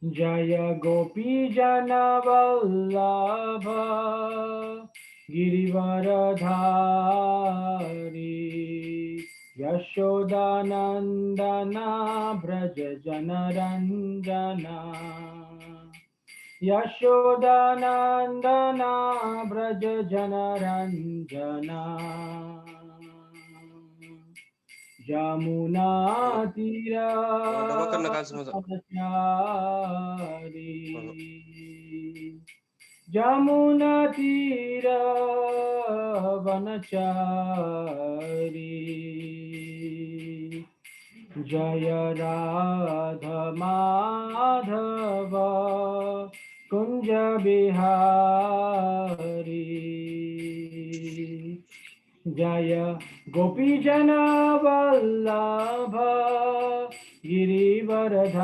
जय गोपीजनवल्लभ गिरिवरधारी यशोदानन्दना व्रज जनरञ्जना यशोदानन्दना व्रज जनरञ्जना यमुना डबल करना काल समझ तीरवनचारी यमुना तीरवनचारी जय राधा माधव कुंज बिहारी जय गोपीजन वल्लभ गिरिवरधारी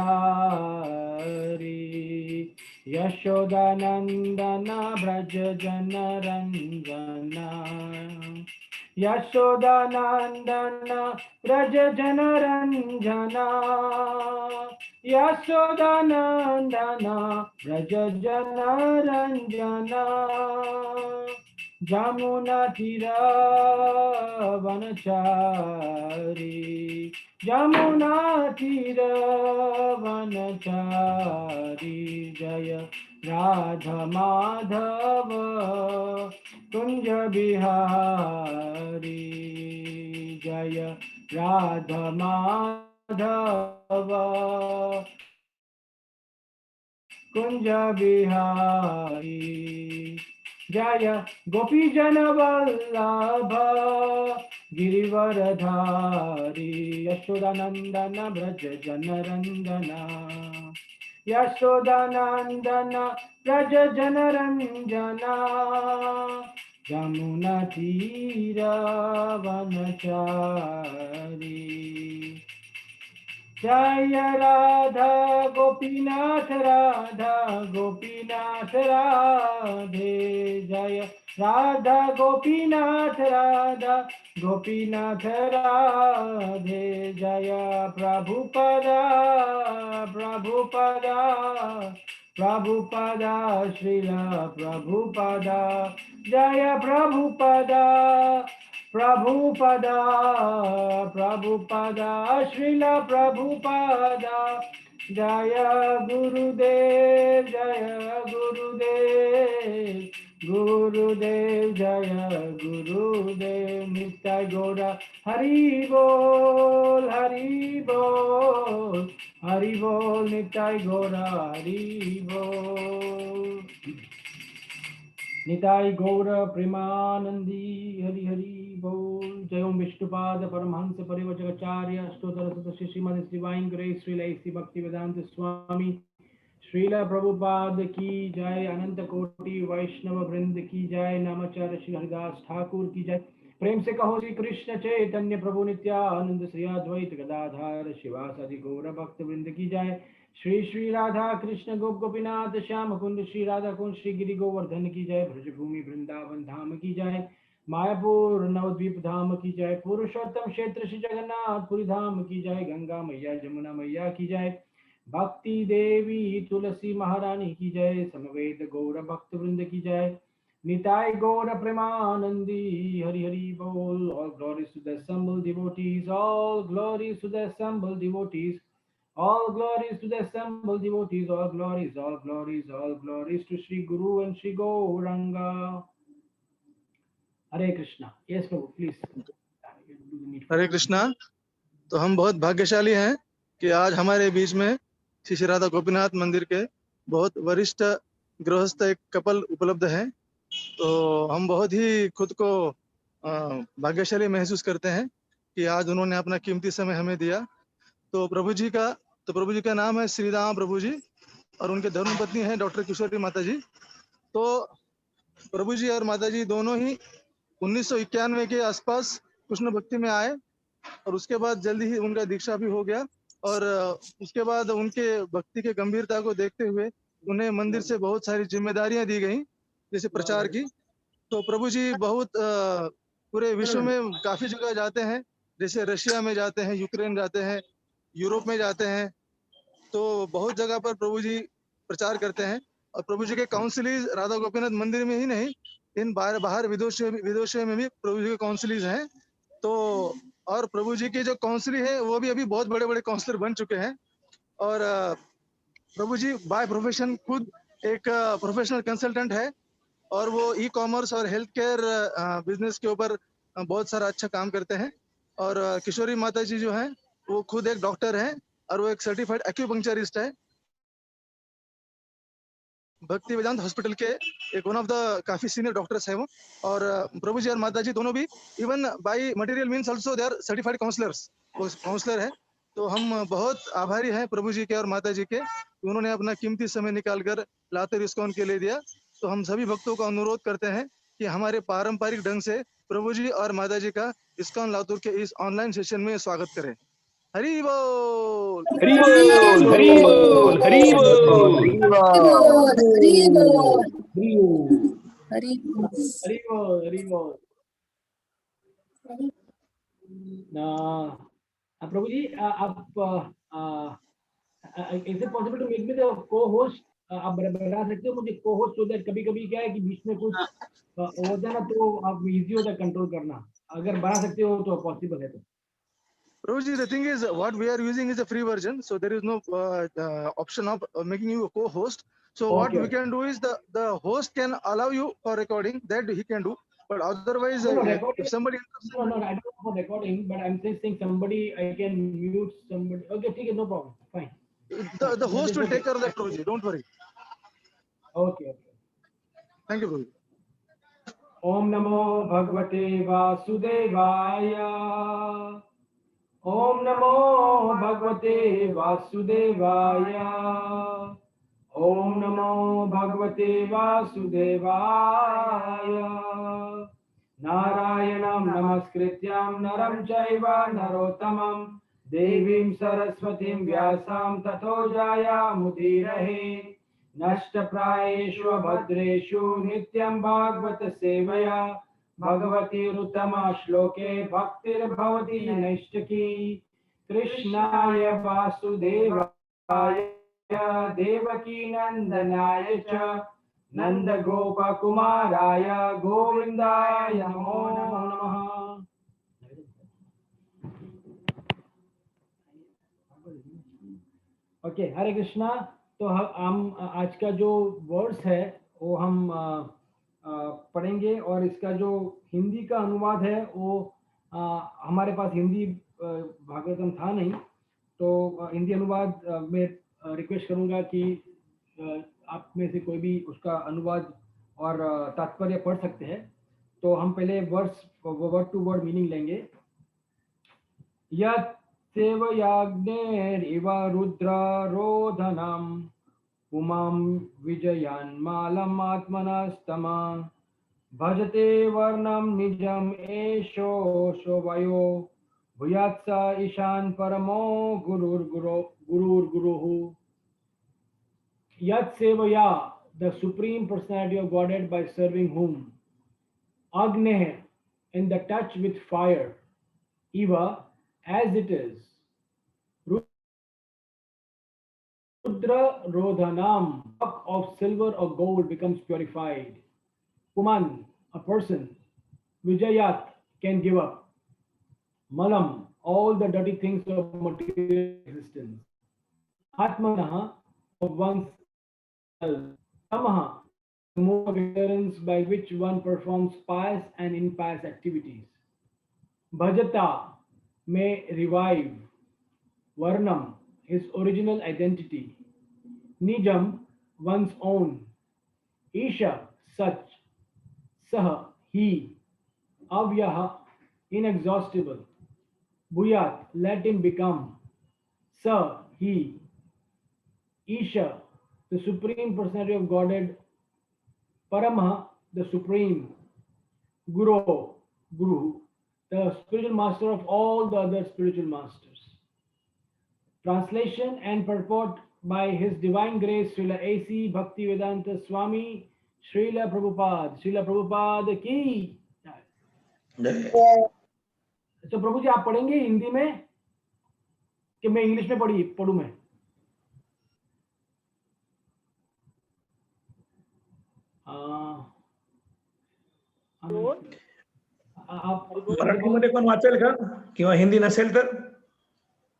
यशोदानंदन व्रज जनरंजना यशोदानंदन व्रज जनरंजना यशोदानंदन व्रज जनरंजना जमुना तीरवनचारी यमुना तीरवनचारी जय राधा माधव कुंज बिहारी जय राधा माधव कुंज बिहारी जय गोपीजन वल्लभ गिरिवरधारी यशोदानंदन व्रज जनरंजना यशोदानंदन व्रज जनरंजना यमुना तीरवनचारी जय राधा गोपीनाथ राधा गोपीनाथ राधे जय राधा गोपीनाथ राधा गोपीनाथ राधे जय प्रभुपदा प्रभुपदा प्रभुपदा श्रील प्रभुपदा जय प्रभुपदा प्रभुपदा प्रभुपदा श्रील प्रभुपदा जय गुरुदेव गुरुदेव जय गुरुदेव नित्य गौर हरि बोल नित्य गौर हरि बोल निताय गौर प्रेमानंदी हरि हरि बोल। जय ओम विष्णुपाद परमहंस परिव्रजकाचार्य अष्टोत्तर शत श्रीमद श्रीवाइन ग्रेस श्रील श्री भक्ति वेदांत स्वामी श्रील प्रभुपाद की जय। अनंत कोटि वैष्णव वृंद की जय। नामाचार्य श्री हरिदास ठाकुर की जय। प्रेम से कहो श्री कृष्ण चैतन्य प्रभु नित्यानंद श्री अद्वैत गदाधर शिवासादि गौर भक्त वृंद की जय। श्री श्री राधा कृष्ण गोप गोपीनाथ श्याम कुंड श्री राधा कुंड श्री गिरि गोवर्धन की जय। ब्रजभूमि वृंदावन धाम की जय। मायापुर नवद्वीप धाम की जय। पुरुषोत्तम क्षेत्र श्री जगन्नाथपुरी धाम की जय। गंगा मैया जमुना मैया की जय। भक्ति देवी तुलसी महारानी की जय। समवेत गौर भक्त वृंद की जय। निताय गौर प्रेमानंदी हरि हरि बोल। All glories to the assembled devotees, all glories to the assembled devotees, all glories to the assembled devotees, all glories, all glories, all glories to Sri Guru and Sri Gauranga. Hare Krishna. Yes, Prabhu, please. हरे कृष्णा। तो हम बहुत भाग्यशाली हैं कि आज हमारे बीच में श्री श्री राधा गोपीनाथ मंदिर के बहुत वरिष्ठ गृहस्थ एक कपल उपलब्ध हैं। तो हम बहुत ही खुद को भाग्यशाली महसूस करते हैं कि आज उन्होंने अपना कीमती समय हमें दिया। तो प्रभु जी का नाम है श्रीराम प्रभु जी और उनके धर्मपत्नी है डॉक्टर किशोरी माता जी। तो प्रभु जी और माता जी दोनों ही 1991 के आसपास कृष्ण भक्ति में आए और उसके बाद जल्दी ही उनका दीक्षा भी हो गया। और उसके बाद उनके भक्ति के गंभीरता को देखते हुए उन्हें मंदिर से बहुत सारी जिम्मेदारियां दी गई, जैसे प्रचार की। तो प्रभु जी बहुत पूरे विश्व में काफी जगह जाते हैं, जैसे रशिया में जाते हैं, यूक्रेन जाते हैं, यूरोप में जाते हैं तो बहुत जगह पर प्रभु जी प्रचार करते हैं और प्रभु जी के काउंसिलीज राधा गोपीनाथ मंदिर में ही नहीं, इन बाहर विदेशों में भी प्रभु जी के काउंसिलीज हैं। तो और प्रभु जी के जो काउंसिली है वो भी अभी बहुत बड़े बड़े काउंसलर बन चुके हैं। और प्रभु जी बाय प्रोफेशन खुद एक प्रोफेशनल कंसल्टेंट है और वो ई कॉमर्स और हेल्थ केयर बिजनेस के ऊपर बहुत सारा अच्छा काम करते हैं। और किशोरी माता जी जो हैं वो खुद एक डॉक्टर हैं और वो एक सर्टिफाइड एक्यूपंक्चरिस्ट है, भक्ति वेदांत हॉस्पिटल के एक वन ऑफ द काफी सीनियर डॉक्टर्स है वो। और प्रभु जी और माता जी दोनों भी even by material means also they are certified counsellors, वो काउंसलर है। तो हम बहुत आभारी हैं प्रभु जी के और माता जी के, उन्होंने अपना कीमती समय निकालकर लातेर इस्कॉन के लिए दिया। तो हम सभी भक्तों का अनुरोध करते हैं कि हमारे पारंपरिक ढंग से प्रभु जी और माता जी का इस्कॉन लातूर के इस ऑनलाइन सेशन में स्वागत करें। हरि बोल। हरि बोल, हरि बोल, हरि बोल, हरि बोल, हरि बोल। प्रभु जी, आप is it possible to make me the co-host? आप बता सकते हो मुझे को-होस्ट, सो दैट कभी-कभी क्या है कि बीच में कुछ होता है ना, तो आप इजी होता है कंट्रोल करना। अगर बना सकते हो तो पॉसिबल है तो। Prabhuji, the thing is, what we are using is a free version, so there is no option of making you a co-host. So what we can do is the host can allow you for recording, that he can do. But otherwise, No, recording. if somebody No, I don't know for recording, but I'm just saying somebody, I can mute somebody. Okay, okay, no problem. Fine. the host will take care of that, Prabhuji. Don't worry. Okay. Thank you, Prabhuji. Om Namo Bhagavate Vasudevaya. Om Namo Bhagavate Vasudevaya. Om Namo Bhagavate Vasudevaya. Narayanam Namaskrityam Naram Chaiva Narottamam Devim Saraswatim Vyasam Tato Jaya Mudirahe. नष्टप्रायेषु भद्रेषु नित्यं भागवत सेवया भगवती उत्तमा श्लोके भक्तिर्भवति नैष्ठिकी। कृष्णाय वासुदेवाय देवकी नंदनाय च नंदगोपकुमाराय गोविंदाय नमो नमः। Okay, हरे कृष्णा। तो हम आज का जो वर्ड्स है वो हम पढ़ेंगे, और इसका जो हिंदी का अनुवाद है वो हमारे पास हिंदी भागवतम था नहीं, तो हिंदी अनुवाद में रिक्वेस्ट करूंगा कि आप में से कोई भी उसका अनुवाद और तात्पर्य पढ़ सकते हैं। तो हम पहले वर्ड टू वर्ड मीनिंग लेंगे। यत् सेवयाग्नेरिव रुद्ररोधनम् उमां विजयान्मालम् आत्मनस्तमा भजते वर्णं निजम् एषो शोभयो भूयात् स ईशान परमो गुरुर्गुरुः। Yat Sevaya, the Supreme Personality of Godhead, by serving whom? Agneh, in the touch with fire. Eva, as it is. Rudra Rodhanam, cup of silver or gold becomes purified. Puman, a person. Vijayat, can give up. Malam, all the dirty things of material existence. Atmanaha, of oneself. Tamaha, the mode of ignorance by which one performs pious and impious activities. Bhajata, may revive. Varnam, his original identity. Nijam, one's own. Isha, such. Saha, he. Avyaha, inexhaustible. Bhuyat, let him become. Sa, he. Isha, the Supreme Personality of Godhead. Paramaha, the Supreme. Guru, the spiritual master of all the other spiritual masters. Translation and purport by His Divine Grace Srila A.C. Bhaktivedanta Swami Srila Prabhupada की। तो प्रभु जी आप पढ़ेंगे हिंदी में कि मैं English में पढ़ूं मैं? मराठीमध्ये पण वाचेल का किंवा हिंदी नसेल तर?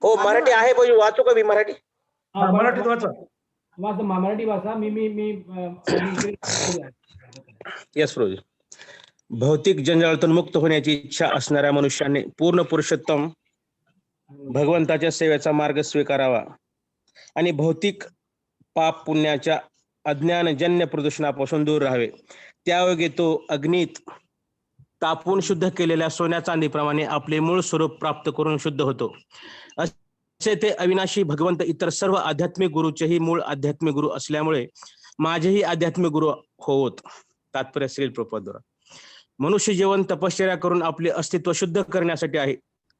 हो मराठी आहे भाऊ, वाचू का मी मराठी? मराठीत वाचा. मराठी भाषा यस प्रभू. भौतिक जंजाळातून मुक्त होण्याची इच्छा असणाऱ्या मनुष्याने पूर्ण पुरुषोत्तम भगवंताच्या सेवेचा मार्ग स्वीकारावा आणि भौतिक पाप पुण्याच्या अज्ञानजन्य प्रदूषणापासून दूर राहावे. त्यायोगे तो अग्नीत तापून शुद्ध केलेल्या सोन्या चांदीप्रमाणे आपले मूळ स्वरूप प्राप्त करून शुद्ध होतो. असे ते अविनाशी भगवंत इतर सर्व आध्यात्मिक गुरुचेही मूळ आध्यात्मिक गुरु असल्यामुळे माझेही आध्यात्मिक गुरु होत. तात्पर्य श्री प्रभुपाद. मनुष्य जीवन तपश्चर्या करून आपले अस्तित्व शुद्ध करण्यासाठी आहे.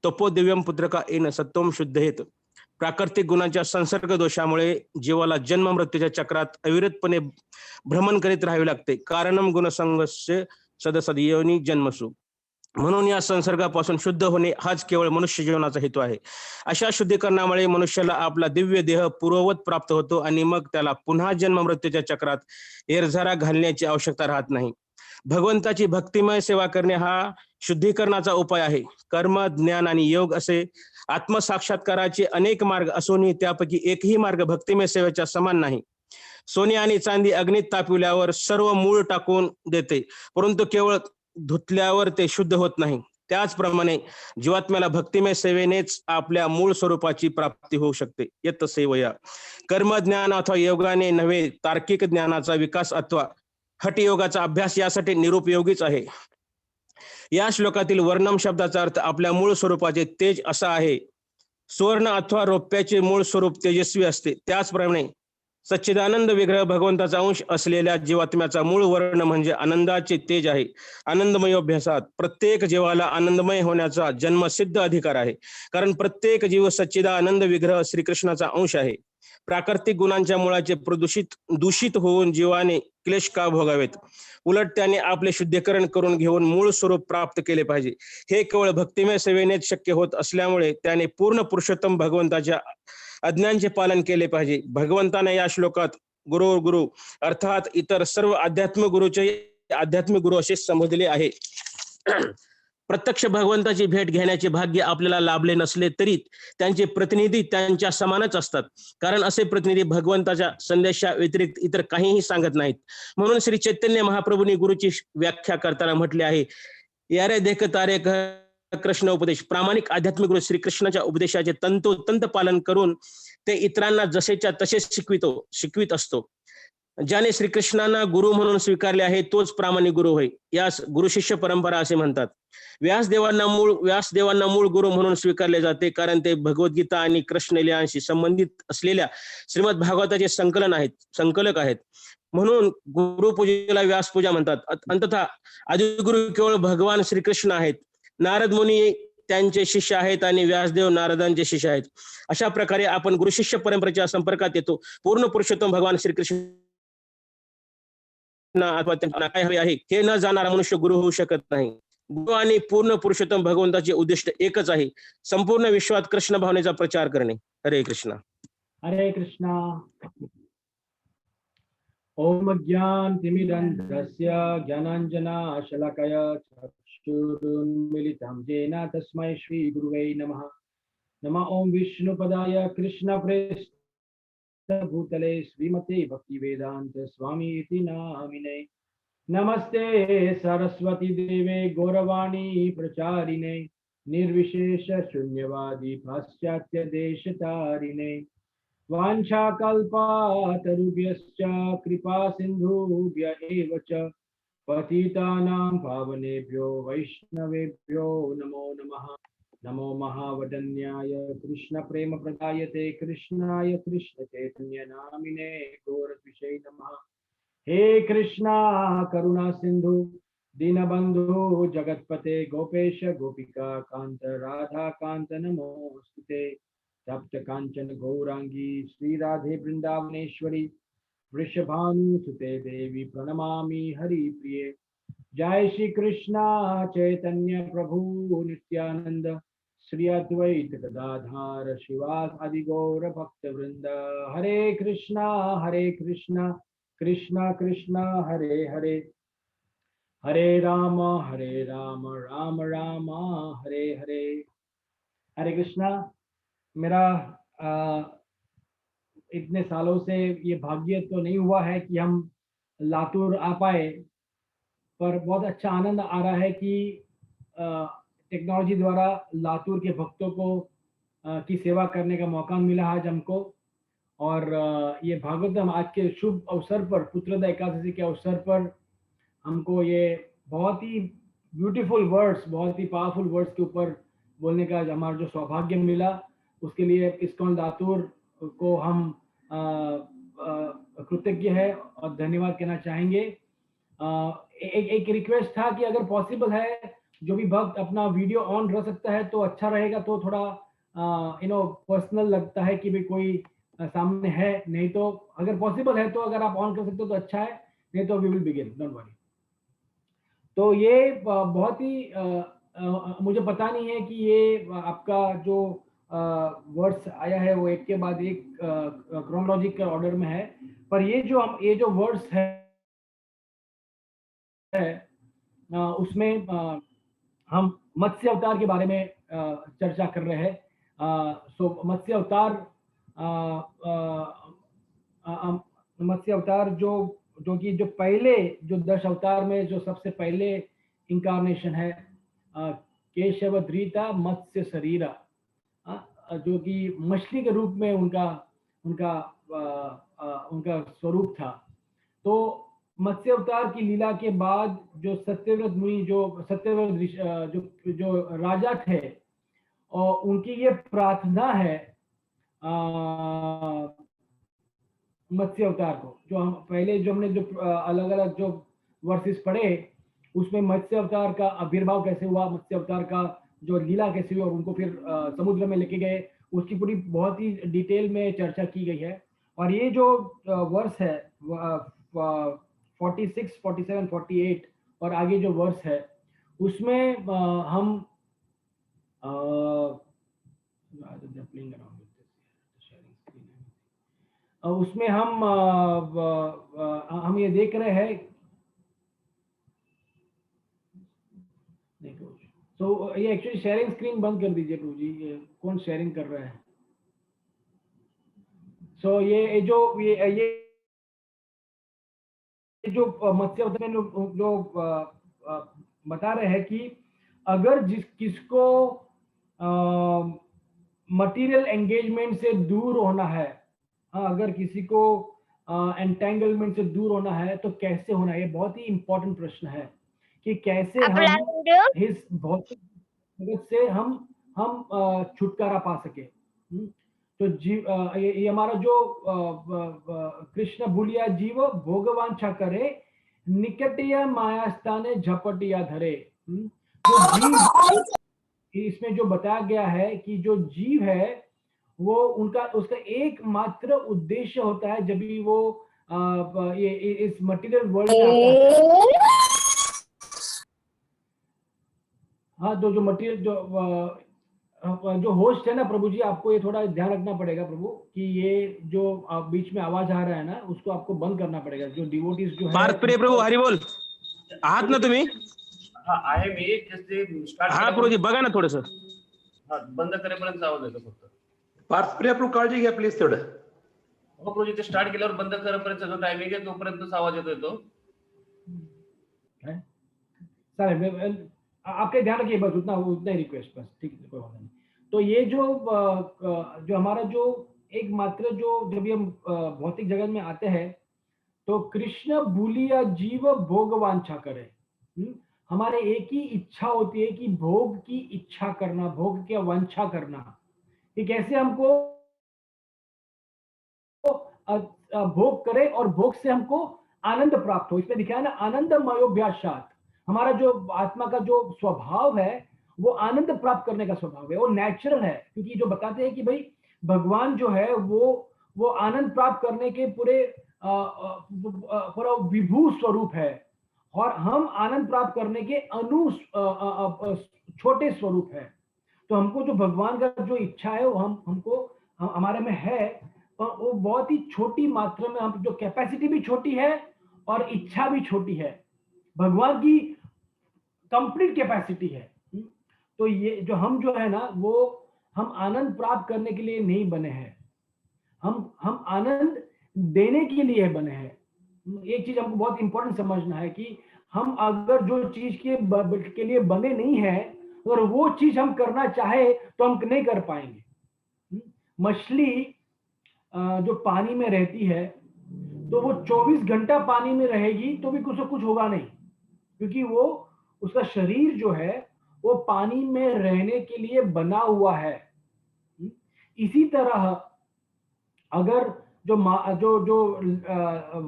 तपो दिव्यम पुत्रका येन सत्वम शुद्धेत. प्राकृतिक गुणांच्या संसर्ग दोषामुळे जीवाला जन्म मृत्यूच्या चक्रात अविरतपणे भ्रमण करीत राहावे लागते. कारणम गुणसंगस्य सदसदयोनी जन्मसु. म्हणून या संसर्गापासून शुद्ध होणे हाच केवळ मनुष्य जीवनाचा हेतू आहे. अशा शुद्धीकरणामुळे मनुष्याला आपला दिव्य देह पूर्ववत प्राप्त होतो आणि मग त्याला पुन्हा जन्म मृत्यूच्या चक्रात एरझारा घालण्याची आवश्यकता राहत नाही. भगवंताची भक्तिमय सेवा करणे हा शुद्धीकरणाचा उपाय आहे. कर्म, ज्ञान आणि योग असे आत्मसाक्षात्काराचे अनेक मार्ग असूनही त्यापैकी एकही मार्ग भक्तिमय सेवेच्या समान नाही. सोने आणि चांदी अग्नीत तापविल्यावर सर्व मूळ टाकून देते, परंतु केवळ धुतल्यावर ते शुद्ध होत नाही. त्याचप्रमाणे जीवात्म्याला भक्तिमय सेवेनेच आपल्या मूळ स्वरूपाची प्राप्ती होऊ शकते. यत सेवया. कर्म, ज्ञान अथवा योगाने नव्हे, तार्किक ज्ञानाचा विकास अथवा हठयोगाचा अभ्यास यासाठी निरुपयोगीच आहे. या श्लोकातील वर्णम शब्दाचा अर्थ आपल्या मूळ स्वरूपाचे तेज असा आहे. सुवर्ण अथवा रौप्याचे मूळ स्वरूप तेजस्वी असते. त्याचप्रमाणे सच्चिदानंद विग्रह भगवंताचा अंश असलेल्या जीवात्म्याचा मूळ वर्ण म्हणजे आनंदाचे तेज आहे. आनंदमय अभ्यासात प्रत्येक जीवाला आनंदमय होण्याचा जन्मसिद्ध अधिकार आहे, कारण प्रत्येक जीव सच्चिदानंद विग्रह श्रीकृष्णाचा अंश आहे. प्राकृतिक गुणांच्या मुळाचे दूषित होऊन जीवाने क्लेश का भोगावेत? उलट त्याने आपले शुद्धीकरण करून घेऊन मूळ स्वरूप प्राप्त केले पाहिजे. हे केवळ भक्तिमय सेवेनेच शक्य होत असल्यामुळे त्याने पूर्ण पुरुषोत्तम भगवंताच्या आज्ञांचे पालन केले पाहिजे. भगवंताने या श्लोकात गुरु अर्थात इतर सर्व आध्यात्मिक गुरुचे आध्यात्मिक गुरु असे संबोधले आहे. प्रत्यक्ष भगवंताची भेट घेण्याचे भाग्य आपल्याला लाभले नसले तरी त्यांचे प्रतिनिधी त्यांच्या समानच असतात, कारण असे प्रतिनिधी भगवंताच्या संदेशा व्यतिरिक्त इतर काहीही सांगत नाहीत. म्हणून श्री चैतन्य महाप्रभूंनी गुरुची व्याख्या करताना म्हटले आहे, यारे देख तारे कृष्ण उपदेश. प्रामाणिक आध्यात्मिक गुरु श्रीकृष्णाच्या उपदेशाचे तंतोतंत पालन करून ते इतरांना जसेच्या तसे शिकवित असतो. ज्याने श्रीकृष्णांना गुरु म्हणून स्वीकारले आहे तोच प्रामाणिक गुरु होय. यास गुरु शिष्य परंपरा असे म्हणतात. व्यासदेवांना मूळ गुरु म्हणून स्वीकारले जाते, कारण ते भगवद्गीता आणि कृष्णलीलांशी संबंधित असलेल्या श्रीमद भागवताचे संकलक आहेत. म्हणून गुरुपूजेला व्यासपूजा म्हणतात. अंततः आदिगुरु केवळ भगवान श्रीकृष्ण आहेत. नारद मुनी त्यांचे शिष्य आहेत आणि व्यासदेव नारदांचे शिष्य आहेत. अशा प्रकारे आपण गुरु शिष्य परंपरेच्या संपर्कात येतो. पूर्ण पुरुषोत्तम भगवान श्रीकृष्ण काय हवे आहे हे न जाणारा मनुष्य गुरु होऊ शकत नाही. गुरु आणि पूर्ण पुरुषोत्तम भगवंताचे उद्दिष्ट एकच आहे, संपूर्ण विश्वात कृष्ण भावनेचा प्रचार करणे. हरे कृष्णा. हरे कृष्णा. ओम ज्ञानतिमिरन्धस्य ज्ञानाञ्जनशलाकया चक्षुरुन्मीलितं येन तस्मै श्री गुरुवे नमः. नमः ओम विष्णुपदाय कृष्णप्रेष्ठभूतले श्रीमते भक्तिवेदांत स्वामी इति नामिने. नमस्ते सरस्वती देवे गौरवाणी प्रचारिणे निर्विशेष शून्यवादी पाश्चात्य देशतारिणे. वाञ्छाकल्पतरुभ्यश्च कृपा सिन्धुभ्य एव च पतितानां पावनेभ्यो वैष्णवेभ्यो नमो नमः. नमो महावदन्याय कृष्ण प्रेम प्रदायते कृष्णाय कृष्ण चैतन्य नामिने गौरद्विषे नमः. हे कृष्णा करुणा सिंधु दीनबंधु जगतपते गोपेश गोपिका कांत राधा कांत नमोस्तुते. तप्त कांचन गौरांगी श्री राधे वृंदावनेश्वरी वृषभानुसुते देवी प्रणमामि हरि प्रिये. जय श्री कृष्णा चैतन्य प्रभु नित्यानंद श्री अद्वैत गदाधर शिवास आदि गौर भक्त वृंद. हरे कृष्णा कृष्णा कृष्णा हरे हरे, हरे राम राम राम हरे हरे। हरे कृष्णा। मेरा इतने सालों से ये भाग्य तो नहीं हुआ है कि हम लातूर आ पाए, पर बहुत अच्छा आनंद आ रहा है कि टेक्नोलॉजी द्वारा लातूर के भक्तों को की सेवा करने का मौका मिला आज हमको। और ये भागवतम आज के शुभ अवसर पर, पुत्रदा एकादशी के अवसर पर, हमको ये बहुत ही ब्यूटीफुल वर्ड्स, बहुत ही पावरफुल वर्ड्स के ऊपर बोलने का हमारा जो सौभाग्य मिला, उसके लिए इस्कॉन लातूर को हम कृतज्ञ है और धन्यवाद कहना चाहेंगे। एक रिक्वेस्ट था कि अगर पॉसिबल है, जो भी भक्त अपना वीडियो ऑन रख सकता है तो अच्छा रहेगा, तो थोड़ा पर्सनल लगता है कि भाई कोई सामने है। नहीं तो अगर पॉसिबल है तो अगर आप ऑन कर सकते हो तो अच्छा है, नहीं तो we will begin, don't worry. तो ये बहुत ही मुझे पता नहीं है कि ये आपका जो वर्ड्स आया है वो एक के बाद एक क्रोनोलॉजिकल ऑर्डर में है, पर ये जो वर्ड्स है उसमें हम मत्स्य अवतार के बारे में चर्चा कर रहे हैं। सो मत्स्य अवतार, मत्स्य अवतार जो कि जो पहले जो 10 अवतार में जो सबसे पहले इंकारनेशन है, केशव धृता मत्स्य शरीरा, जो कि मछली के रूप में उनका स्वरूप था। तो मत्स्य अवतार की लीला के बाद जो सत्यव्रत मुनि, जो सत्यव्रत जो राजा थे, और उनकी ये प्रार्थना है मत्स्य अवतार को, जो हम पहले जो हमने जो अलग अलग जो वर्सेस पढ़े, उसमें मत्स्य अवतार का आविर्भाव कैसे हुआ, मत्स्य अवतार का जो लीला कैसे हुई और उनको फिर समुद्र में लेके गए, उसकी पूरी बहुत ही डिटेल में चर्चा की गई है। और ये जो वर्स है 46, 47, 48 और आगे जो वर्स है, उसमें हम उसमें हम ये देख रहे हैं। तो ये एक्चुअली शेयरिंग स्क्रीन बंद कर दीजिए प्रभु जी, ये कौन शेयरिंग कर रहा है? सो ये जो मत्स्य अवतार में जो बता रहे हैं कि अगर किसको मटेरियल एंगेजमेंट से दूर होना है, अगर किसी को एंटेंगलमेंट से दूर होना है तो कैसे होना है? ये बहुत ही इंपॉर्टेंट प्रश्न है कि कैसे हम इस भौतिक जगत से हम छुटकारा पा सके। तो जीव ये हमारा जो कृष्ण भूलिया जीव भोगवांछा करे, निकटिया मायास्थाने झपटिया धरे। जो जीव, इसमें जो बताया गया है कि जो जीव है वो उसका एकमात्र उद्देश्य होता है, जब भी वो ये इस मटेरियल वर्ल्ड में आता है। हाँ, तो जो मटेरियल जो होस्ट है ना प्रभु जी, आपको ये थोड़ा ध्यान रखना पड़ेगा प्रभु कि ये जो बीच में आवाज आ रहा है ना, उसको आपको बंद करना पड़ेगा। जो डिवोटीज जो है, पार्थ प्रिय प्रभू हरी बोल, आहात ना तुम्ही? आहे मी जस्ट स्टार्ट। हा प्रभूजी बघा ना थोडस, बंद करेपर्यंत आवाज येतो फक्त। पार्थ प्रिय प्रभू काळजी घ्या प्लीज थोडं। हो प्रभू जी, ते स्टार्ट केल्यावर बंद करेपर्यंत जो टायमिंग आहे तोपर्यंतच आवाज येतोय तो। सर आपके ध्यान रखिए, बस उतना ही रिक्वेस्ट, बस ठीक है, कोई बात नहीं। तो ये जो हमारा जो एकमात्र जो जब हम भौतिक जगत में आते हैं तो कृष्ण भूलिया जीव भोगवांछा करे। हमारे एक ही इच्छा होती है कि भोग की इच्छा करना, भोग की वांछा करना, कि कैसे हमको भोग करे और भोग से हमको आनंद प्राप्त हो। इसमें लिखा है ना, आनंदमयोभ्यासात्। हमारा जो आत्मा का जो स्वभाव है वो आनंद प्राप्त करने का स्वभाव है, वो नेचुरल है। क्योंकि जो बताते हैं कि भाई भगवान जो है वो आनंद प्राप्त करने के पूरा विभू स्वरूप है, और हम आनंद प्राप्त करने के छोटे स्वरूप है। तो हमको जो भगवान का जो इच्छा है वो हमको हमारे में है, और वो वो बहुत ही छोटी मात्रा में, हम जो कैपेसिटी भी छोटी है और इच्छा भी छोटी है, भगवान की कंप्लीट कैपेसिटी है। तो ये जो हम जो है ना, वो हम आनंद प्राप्त करने के लिए नहीं बने हैं, हम आनंद देने के लिए बने हैं। एक चीज हमको बहुत इंपॉर्टेंट समझना है कि हम अगर जो चीज के लिए बने नहीं है, अगर वो चीज हम करना चाहे तो हम नहीं कर पाएंगे। मछली जो पानी में रहती है, तो वो 24 घंटा पानी में रहेगी तो भी कुछ होगा नहीं, क्योंकि वो उसका शरीर जो है वो पानी में रहने के लिए बना हुआ है। इसी तरह अगर जो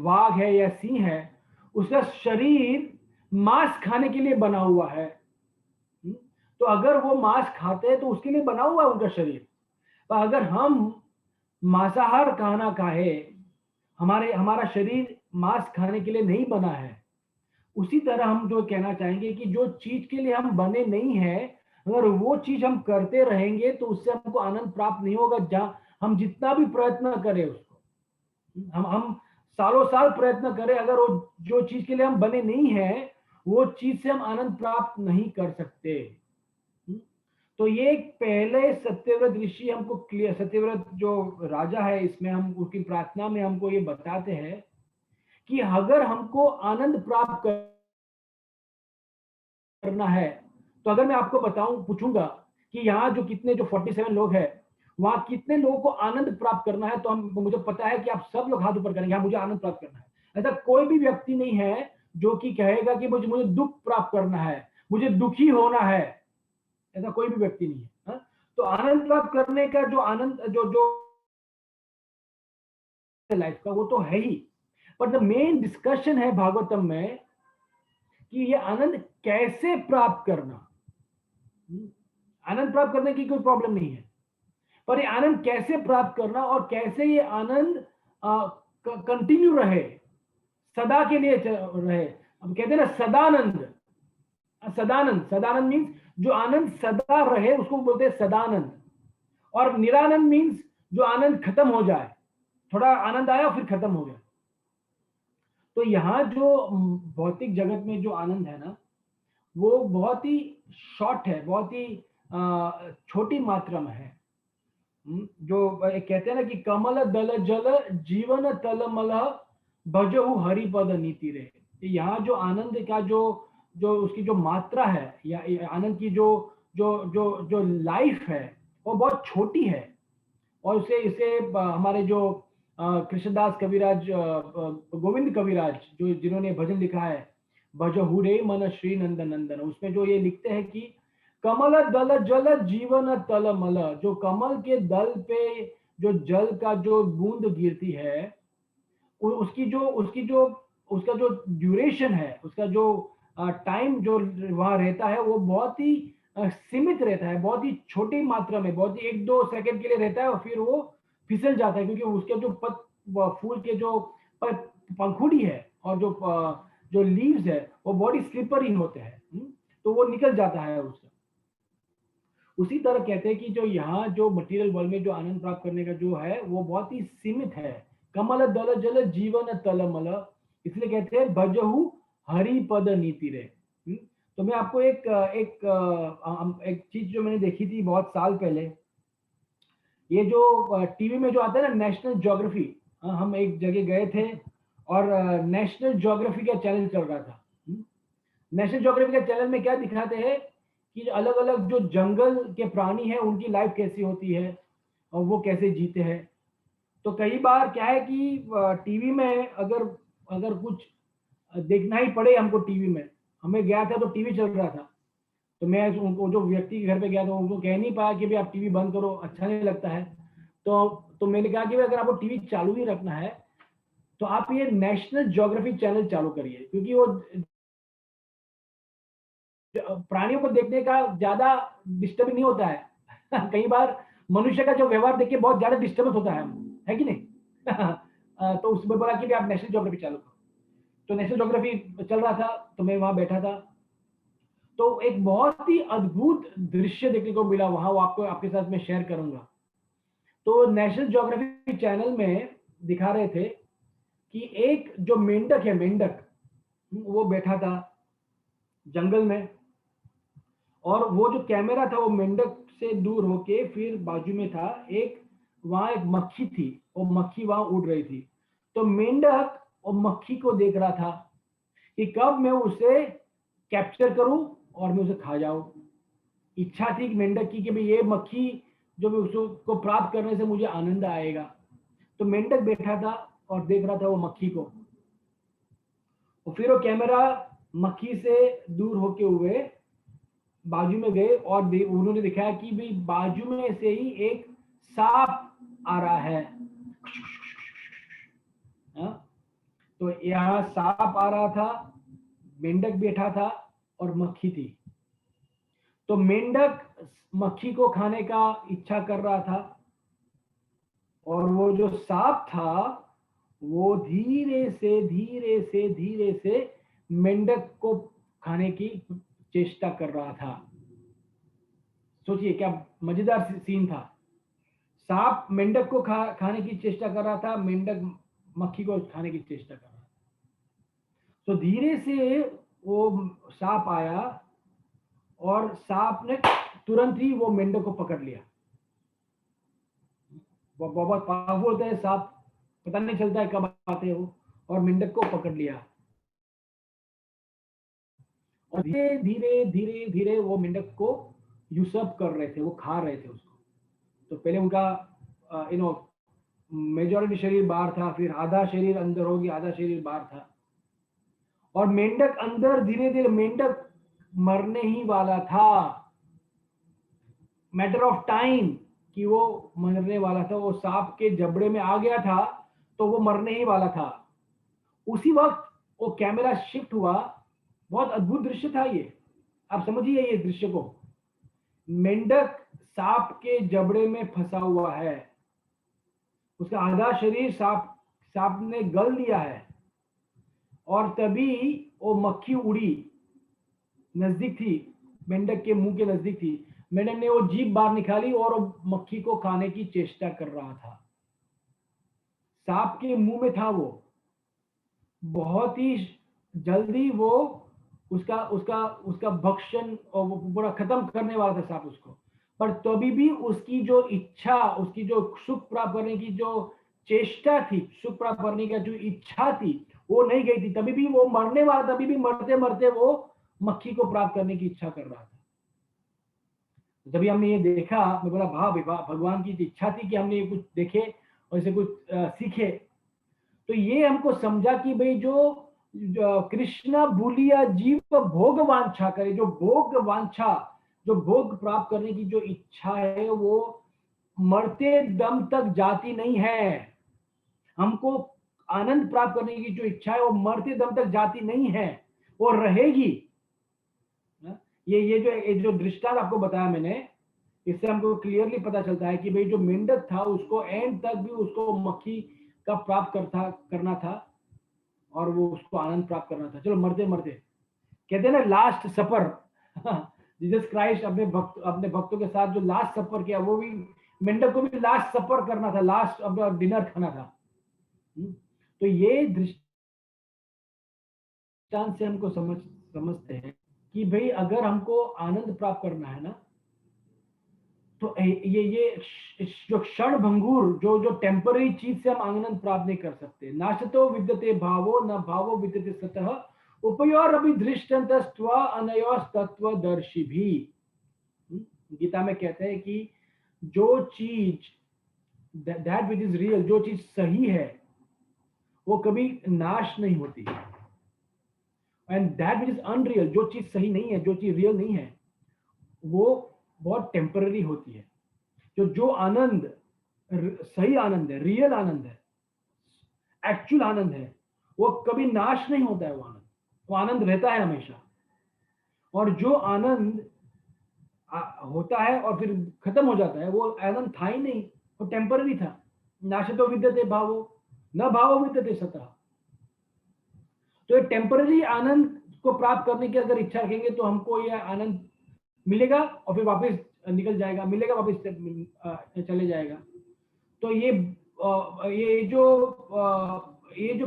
वाघ है या सिंह है, उसका शरीर मांस खाने के लिए बना हुआ है। तो अगर वो मांस खाते हैं तो उसके लिए बना हुआ है उनका शरीर। तो अगर हम मांसाहार खाना खाए, हमारा शरीर मांस खाने के लिए नहीं बना है। उसी तरह हम जो कहना चाहेंगे कि जो चीज के लिए हम बने नहीं है, अगर वो चीज हम करते रहेंगे तो उससे हमको आनंद प्राप्त नहीं होगा। जहां हम जितना भी प्रयत्न करें उसको, हम सालों साल प्रयत्न करें, अगर वो जो चीज के लिए हम बने नहीं है, वो चीज से हम आनंद प्राप्त नहीं कर सकते। तो ये पहले सत्यव्रत ऋषि हमको क्लियर, सत्यव्रत जो राजा है, इसमें हम उसकी प्रार्थना में हमको ये बताते हैं कि अगर हमको आनंद प्राप्त करना है, तो अगर मैं आपको पूछूंगा कि यहाँ जो 47 लोग हैं, वहां कितने लोगों को आनंद प्राप्त करना है, तो मुझे पता है कि आप सब लोग हाथ ऊपर करेंगे, हाँ मुझे आनंद प्राप्त करना है। ऐसा कोई भी व्यक्ति नहीं है जो कि कहेगा कि मुझे दुख प्राप्त करना है, मुझे दुखी होना है, ऐसा कोई भी व्यक्ति नहीं है। हा? तो आनंद प्राप्त करने का जो आनंद जो लाइफ का, वो तो है ही, पर द मेन डिस्कशन है भागवतम में कि ये आनंद कैसे प्राप्त करना। आनंद प्राप्त करने की कोई प्रॉब्लम नहीं है, पर ये आनंद कैसे प्राप्त करना और कैसे ये आनंद कंटिन्यू रहे, सदा के लिए रहे। हम कहते हैं ना सदानंद, सदानंद मीन्स जो आनंद सदा रहे उसको बोलते हैं सदानंद। और निरानंद मीन्स जो आनंद खत्म हो जाए, थोड़ा आनंद आया और फिर खत्म हो गया। तो यहाँ जो भौतिक जगत में जो आनंद है ना, वो बहुत ही शॉर्ट है, बहुत ही छोटी मात्रा में है। जो कहते हैं ना कि कमल दल जल जीवन तलमल भजहु हरिपद नीति रे। यहाँ जो आनंद का जो उसकी जो मात्रा है, या आनंद की जो लाइफ है, वो बहुत छोटी है। और इसे हमारे जो कृष्णदास कविराज, गोविंद कविराज, जो जिन्होंने भजन लिखा है भजहु रे मन श्री नंद नंदन, उसमें जो ये लिखते हैं कि कमल दल जल जीवन तलमल, जो कमल के दल पे जो जल का जो बूंद गिरती है, उसका जो ड्यूरेशन है, उसका जो टाइम जो वहां रहता है, वो बहुत ही सीमित रहता है, बहुत ही छोटी मात्रा में, बहुत ही 1-2 सेकंड के लिए रहता है और फिर वो फिसल जाता है, क्योंकि उसके जो फूल के जो पंखुड़ी है और जो लीव्स है, वो बॉडी स्लिपरी होते हैं, तो वो निकल जाता है उसका। उसी तरह कहते हैं कि जो यहाँ जो मटेरियल वर्ल्ड में जो आनंद प्राप्त करने का जो है, वो बहुत ही सीमित है। कमल दल जल जीवन तलमल, इसलिए कहते हैं भजहु हरिपद नीति रे। तो मैं आपको एक चीज जो मैंने देखी थी बहुत साल पहले, ये जो टीवी में जो आता है ना नेशनल ज्योग्राफी, हम एक जगह गए थे और नेशनल ज्योग्राफी का चैनल चल रहा था। नेशनल ज्योग्राफी का चैनल में क्या दिखाते हैं कि अलग अलग जो जंगल के प्राणी हैं, उनकी लाइफ कैसी होती है और वो कैसे जीते हैं। तो कई बार क्या है कि टीवी में अगर कुछ देखना ही पड़े हमको, टीवी में हमें गया था तो टीवी चल रहा था, तो मैं उनको जो व्यक्ति के घर पे गया था उनको कह नहीं पाया कि भाई आप टीवी बंद करो, अच्छा नहीं लगता है। तो मैंने कहा कि अगर आपको टीवी चालू ही रखना है तो आप ये नेशनल ज्योग्राफी चैनल चालू करिए, क्योंकि वो प्राणियों को देखने का ज्यादा डिस्टर्ब नहीं होता है। कई बार मनुष्य का जो व्यवहार देख के बहुत ज्यादा डिस्टर्बेंस होता है कि नहीं। तो उसमें बोला कि आप नेशनल ज्योग्राफी चालू करो। तो नेशनल ज्योग्राफी चल रहा था, तो मैं वहां बैठा था, तो एक बहुत ही अद्भुत दृश्य देखने को मिला वहां, वो आपके साथ मैं शेयर करूंगा। तो नेशनल ज्योग्राफी चैनल में दिखा रहे थे कि एक जो मेंढक है, मेंढक वो बैठा था जंगल में, और वो जो कैमरा था वो मेंढक से दूर होके फिर बाजू में था एक, वहां एक मक्खी थी, वो मक्खी वहां उड़ रही थी। तो मेंढक और मक्खी को देख रहा था कि कब मैं उसे कैप्चर करूं और मैं उसे खा जाऊं। इच्छा थी मेंढक की कि भाई ये मक्खी जो मैं उसको प्राप्त करने से मुझे आनंद आएगा। तो मेंढक बैठा था और देख रहा था वो मक्खी को, और फिर वो कैमरा मक्खी से दूर होके हुए बाजू में गए और उन्होंने दिखाया कि भाई बाजू में से ही एक सांप आ रहा है। तो यहाँ सांप आ रहा था, मेंढक बैठा था और मक्खी थी। तो मेंढक मक्खी को खाने का इच्छा कर रहा था, और वो जो सांप था वो धीरे से मेंढक को खाने की चेष्टा कर रहा था। सोचिए क्या मजेदार सीन था। सांप मेंढक को खाने की चेष्टा कर रहा था, मेंढक मक्खी को खाने की चेष्टा कर रहा था। तो धीरे से वो सांप आया और सांप ने तुरंत ही वो मेंढक को पकड़ लिया। वो बहुत पावरफुल होता है सांप, पता नहीं चलता है कब आते हैं वो, और मेंढक को पकड़ लिया। और धीरे वो मेंढक को यूसअप कर रहे थे, वो खा रहे थे उसको। तो पहले उनका मेजॉरिटी शरीर बाहर था, फिर आधा शरीर अंदर हो गया, आधा शरीर बाहर था, और मेंढक अंदर धीरे मेंढक मरने ही वाला था। मैटर ऑफ टाइम कि वो मरने वाला था, वो सांप के जबड़े में आ गया था तो वो मरने ही वाला था। उसी वक्त वो कैमरा शिफ्ट हुआ। बहुत अद्भुत दृश्य था ये, आप समझिए ये दृश्य को। मेंढक सांप के जबड़े में फंसा हुआ है, उसका आधा शरीर सांप ने गल लिया है, और तभी वो मक्खी उड़ी, नजदीक थी, मेंढक के मुंह के नजदीक थी। मेंढक ने वो जीभ बाहर निकाली और वो मक्खी को खाने की चेष्टा कर रहा था। सांप के मुंह में था वो। बहुत ही जल्दी वो उसका भक्षण और वो पूरा खत्म करने वाला था सांप उसको। पर तभी भी उसकी जो इच्छा, उसकी जो सुख प्राप्त करने की जो चेष्टा थी, सुख प्राप्त करने की जो इच्छा थी, वो नहीं गई थी। तभी भी वो मरने वाला, तभी भी मरते वो मक्खी को प्राप्त करने की इच्छा कर रहा था। जब हमने ये देखा, मैं बोला वाह, भगवान की इच्छा थी कि हमने ये कुछ देखे और इसे कुछ सीखे। तो ये हमको समझा कि भाई जो कृष्णा भूलिया जीव भोग वांछा करे, जो भोग वांछा, जो भोग प्राप्त करने की जो इच्छा है, वो मरते दम तक जाती नहीं है। हमको आनंद प्राप्त करने की जो इच्छा है वो मरते दम तक जाती नहीं है, वो रहेगी। ये जो दृष्टांत आपको बताया मैंने, इससे हमको क्लियरली पता चलता है कि भाई जो मेंढक था उसको एंड तक भी उसको मक्खी का प्राप्त करना था, और वो उसको आनंद प्राप्त करना था। चलो मरते कहते हैं ना लास्ट सफर, जीसस क्राइस्ट अपने भक्तों के साथ जो लास्ट सफर किया, वो भी मेंढक को भी लास्ट सफर करना था, लास्ट अपना डिनर खाना था। तो ये दृष्टांत से हमको समझते हैं कि भाई अगर हमको आनंद प्राप्त करना है ना, तो ये जो क्षण भंगुर, जो टेम्पररी चीज से हम आनंद प्राप्त नहीं कर सकते। नाशतो विद्यते भावो न भावो विद्यते सतः उपयोर अभी दृष्टंतस्त्व अनयोस्तत्वदर्शी भी। गीता में कहते हैं कि जो चीज दैट विच इज रियल, जो चीज सही है वो कभी नाश नहीं होती, and that which is unreal, जो चीज सही नहीं है, जो चीज रियल नहीं है, वो बहुत टेम्पररी होती है। जो आनंद सही आनंद है, रियल आनंद है, एक्चुअल आनंद है, वो कभी नाश नहीं होता है। वो आनंद रहता है हमेशा। और जो आनंद होता है और फिर खत्म हो जाता है, वो आनंद था ही नहीं, वो टेम्पररी था। नाशतो विद्यते भावो न भावो विद्यते सतः। तो ये टेम्पररी आनंद को प्राप्त करने की अगर इच्छा रखेंगे तो हमको यह आनंद मिलेगा और फिर वापस निकल जाएगा, मिलेगा वापस चले जाएगा। तो ये जो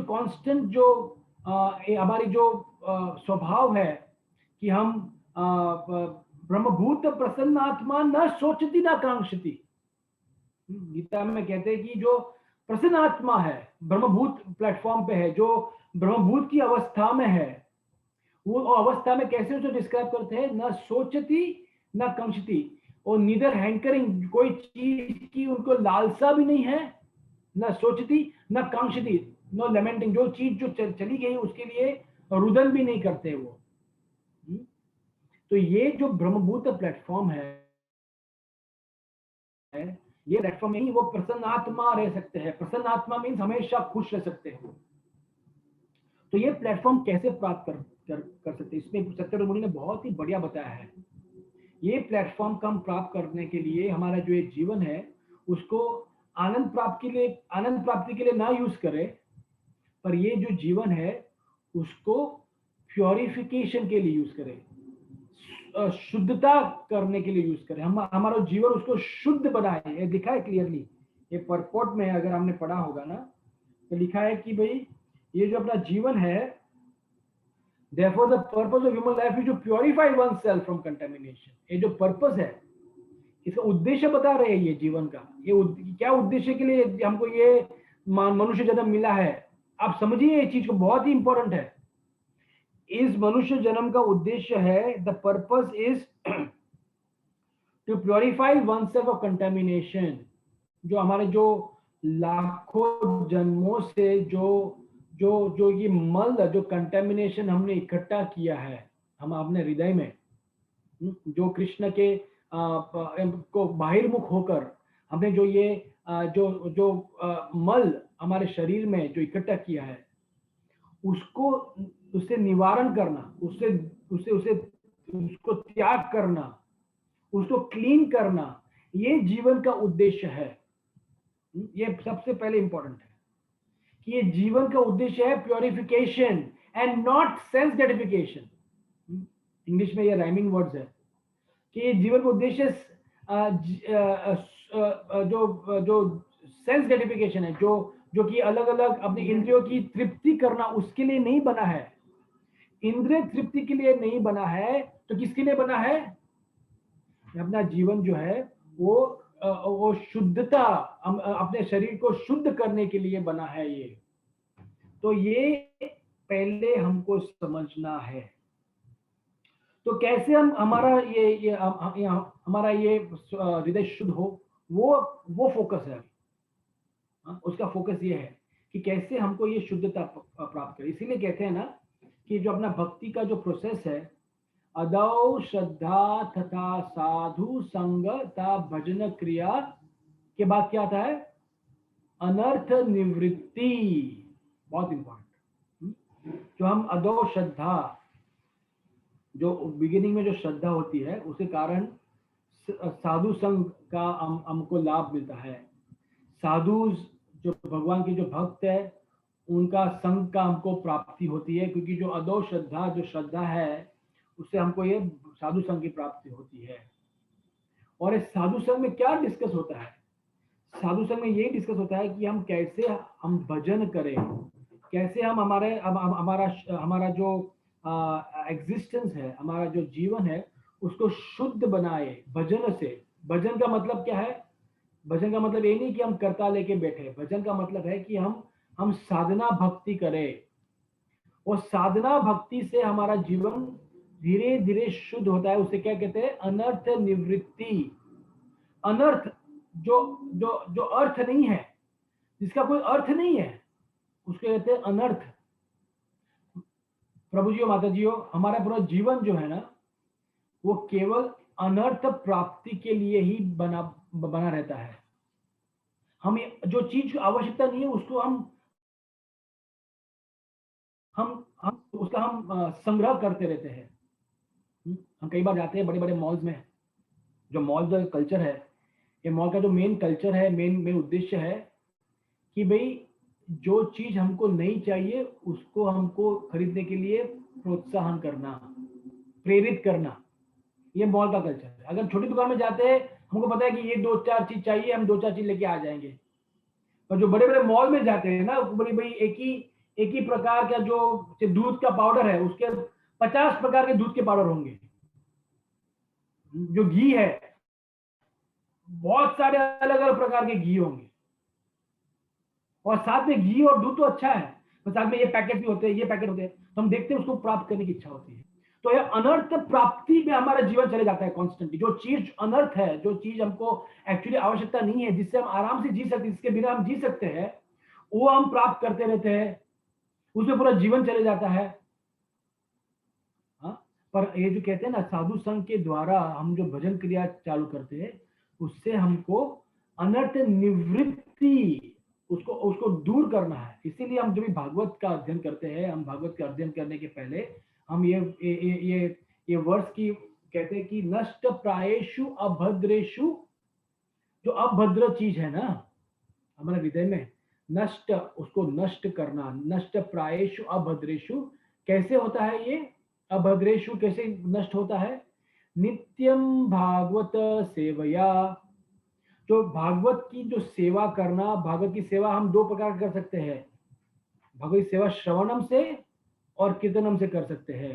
कांस्टेंट जो हमारी जो स्वभाव है कि हम ब्रह्मभूत प्रसन्न आत्मा न सोचती न कांक्षती। गीता में कहते हैं कि जो प्रसन्न आत्मा है, ब्रह्मभूत प्लेटफॉर्म पे है, जो ब्रह्मभूत की अवस्था में है, वो अवस्था में कैसे उसे डिस्क्राइब करते हैं, न सोचती न कांक्षती, और नीदर हैंकरिंग, कोई चीज की उनको लालसा भी नहीं है, न सोचती न कांक्षती, नो लेमेंटिंग, जो चीज जो चली गई उसके लिए रुदन भी नहीं करते वो। तो ये जो ब्रह्मभूत प्लेटफॉर्म है, ये प्लेटफॉर्म में ही वो प्रसन्न आत्मा रह सकते हैं। प्रसन्न आत्मा मीन्स हमेशा खुश रह सकते हैं। तो ये प्लेटफॉर्म कैसे प्राप्त कर सकते हैं, इसमें सत्यव्रत मुनि ने बहुत ही बढ़िया बताया है। ये प्लेटफॉर्म का हम प्राप्त करने के लिए हमारा जो ये जीवन है उसको आनंद प्राप्ति के लिए ना यूज करें, पर ये जो जीवन है उसको प्योरिफिकेशन के लिए यूज करें, शुद्धता करने के लिए यूज करें। हम हमारा जीवन उसको शुद्ध बनाए। ये लिखा है क्लियरली, ये परपोर्ट में अगर हमने पढ़ा होगा ना, तो लिखा है कि भाई ये जो अपना जीवन है, therefore the purpose of human life is to purify oneself from contamination। ये जो पर्पस है, इसका उद्देश्य बता रहे हैं ये जीवन का, ये क्या उद्देश्य के लिए हमको ये मनुष्य जन्म मिला है। आप समझिए ये चीज को, बहुत ही इंपॉर्टेंट है। इस मनुष्य जन्म का उद्देश्य है, the purpose is to purify oneself of contamination. जो हमारे जो लाखों जन्मों से जो ये मल, जो कंटेमिनेशन हमने इकट्ठा किया है हम अपने हृदय में, जो कृष्ण के को बाहिर्मुख होकर हमने जो ये जो मल हमारे शरीर में जो इकट्ठा किया है, उससे निवारण करना, उसको त्याग करना, उसको क्लीन करना, ये जीवन का उद्देश्य है। ये सबसे पहले इंपॉर्टेंट है कि ये जीवन का उद्देश्य है purification and not sense gratification. English में ये राइमिंग वर्ड्स है कि ये जीवन का उद्देश्य जो सेंस ग्रेटिफिकेशन है, जो कि अलग अलग अपने इंद्रियों की तृप्ति करना, उसके लिए नहीं बना है। इंद्रिय तृप्ति के लिए नहीं बना है, तो किसके लिए बना है? अपना जीवन जो है वो शुद्धता, अपने शरीर को शुद्ध करने के लिए बना है ये। तो ये पहले हमको समझना है। तो कैसे हम हमारा हमारा ये हृदय शुद्ध हो, वो फोकस है। उसका फोकस ये है कि कैसे हमको ये शुद्धता प्राप्त करें। इसीलिए कहते हैं ना कि जो अपना भक्ति का जो प्रोसेस है, अदौ श्रद्धा तथा साधु संग तथा भजन क्रिया के बाद क्या आता है? अनर्थ निवृत्ति। बहुत इंपॉर्टेंट। जो हम अदौ श्रद्धा, जो बिगिनिंग में जो श्रद्धा होती है, उसके कारण साधु संग का हमको लाभ मिलता है। साधु जो भगवान के जो भक्त है, उनका संग का हमको प्राप्ति होती है, क्योंकि जो अदौ श्रद्धा, जो श्रद्धा है, उससे हमको ये साधु संग की प्राप्ति होती है। और इस साधु संग में क्या डिस्कस होता है? साधु संग में यही डिस्कस होता है कि हम कैसे हम भजन करें, कैसे हम हमारा जो एग्जिस्टेंस है, हमारा जो जीवन है, उसको शुद्ध बनाए भजन से। भजन का मतलब क्या है? भजन का मतलब ये नहीं कि हम करता लेके बैठे। भजन का मतलब है कि हम साधना भक्ति करें, और साधना भक्ति से हमारा जीवन धीरे धीरे शुद्ध होता है। उसे क्या कहते हैं? अनर्थ निवृत्ति। अनर्थ जो अर्थ नहीं है, जिसका कोई अर्थ नहीं है, उसको कहते हैं अनर्थ। प्रभु जी और माता जी, हमारा पूरा जीवन जो है ना, वो केवल अनर्थ प्राप्ति के लिए ही बना रहता है। हम जो चीज की आवश्यकता नहीं है, उसको हम उसका संग्रह करते रहते हैं। हम कई बार जाते हैं बड़े बड़े मॉल्स में। जो मॉल का कल्चर है, ये मॉल का जो मेन कल्चर है, मेन उद्देश्य है कि भाई जो चीज हमको नहीं चाहिए उसको हमको खरीदने के लिए प्रोत्साहन करना, प्रेरित करना। ये मॉल का कल्चर है। अगर छोटी दुकान में जाते हैं, हमको पता है कि ये 2-4 चीज चाहिए, हम 2-4 चीज लेके आ जाएंगे। और जो बड़े बड़े मॉल में जाते हैं ना, बड़ी बड़ी एक ही प्रकार का जो दूध का पाउडर है, उसके 50 प्रकार के दूध के पाउडर होंगे। जो घी है, बहुत सारे अलग अलग प्रकार के घी होंगे, और साथ में घी और दूध तो अच्छा है, तो साथ में ये पैकेट भी होते हैं, ये पैकेट होते हैं, तो हम देखते हैं, उसको प्राप्त करने की इच्छा होती है। तो ये अनर्थ प्राप्ति में हमारा जीवन चले जाता है कॉन्स्टेंटली। जो चीज अनर्थ है, जो चीज हमको एक्चुअली आवश्यकता नहीं है, जिससे हम आराम से जी सकते हैं, जिसके बिना हम जी सकते हैं, वो हम प्राप्त करते रहते हैं, उसमें पूरा जीवन चले जाता है। हाँ, पर ये जो कहते हैं ना, साधु संघ के द्वारा हम जो भजन क्रिया चालू करते हैं, उससे हमको अनर्थ निवृत्ति, उसको उसको दूर करना है। इसीलिए हम जब भी भागवत का अध्ययन करते हैं, हम भागवत का अध्ययन करने के पहले हम ये वर्ष की कहते हैं कि नष्ट प्रायेषु अभद्रेषु, जो अभद्र चीज है ना हमारे हृदय में, नष्ट, उसको नष्ट करना। नष्ट प्रायेषु अभद्रेषु, कैसे होता है ये अभद्रेषु, कैसे नष्ट होता है? नित्यम भागवत सेवया, जो भागवत की जो सेवा करना, भागवत की सेवा हम दो प्रकार कर सकते हैं। भागवत की सेवा श्रवणम से और कीर्तनम से कर सकते हैं।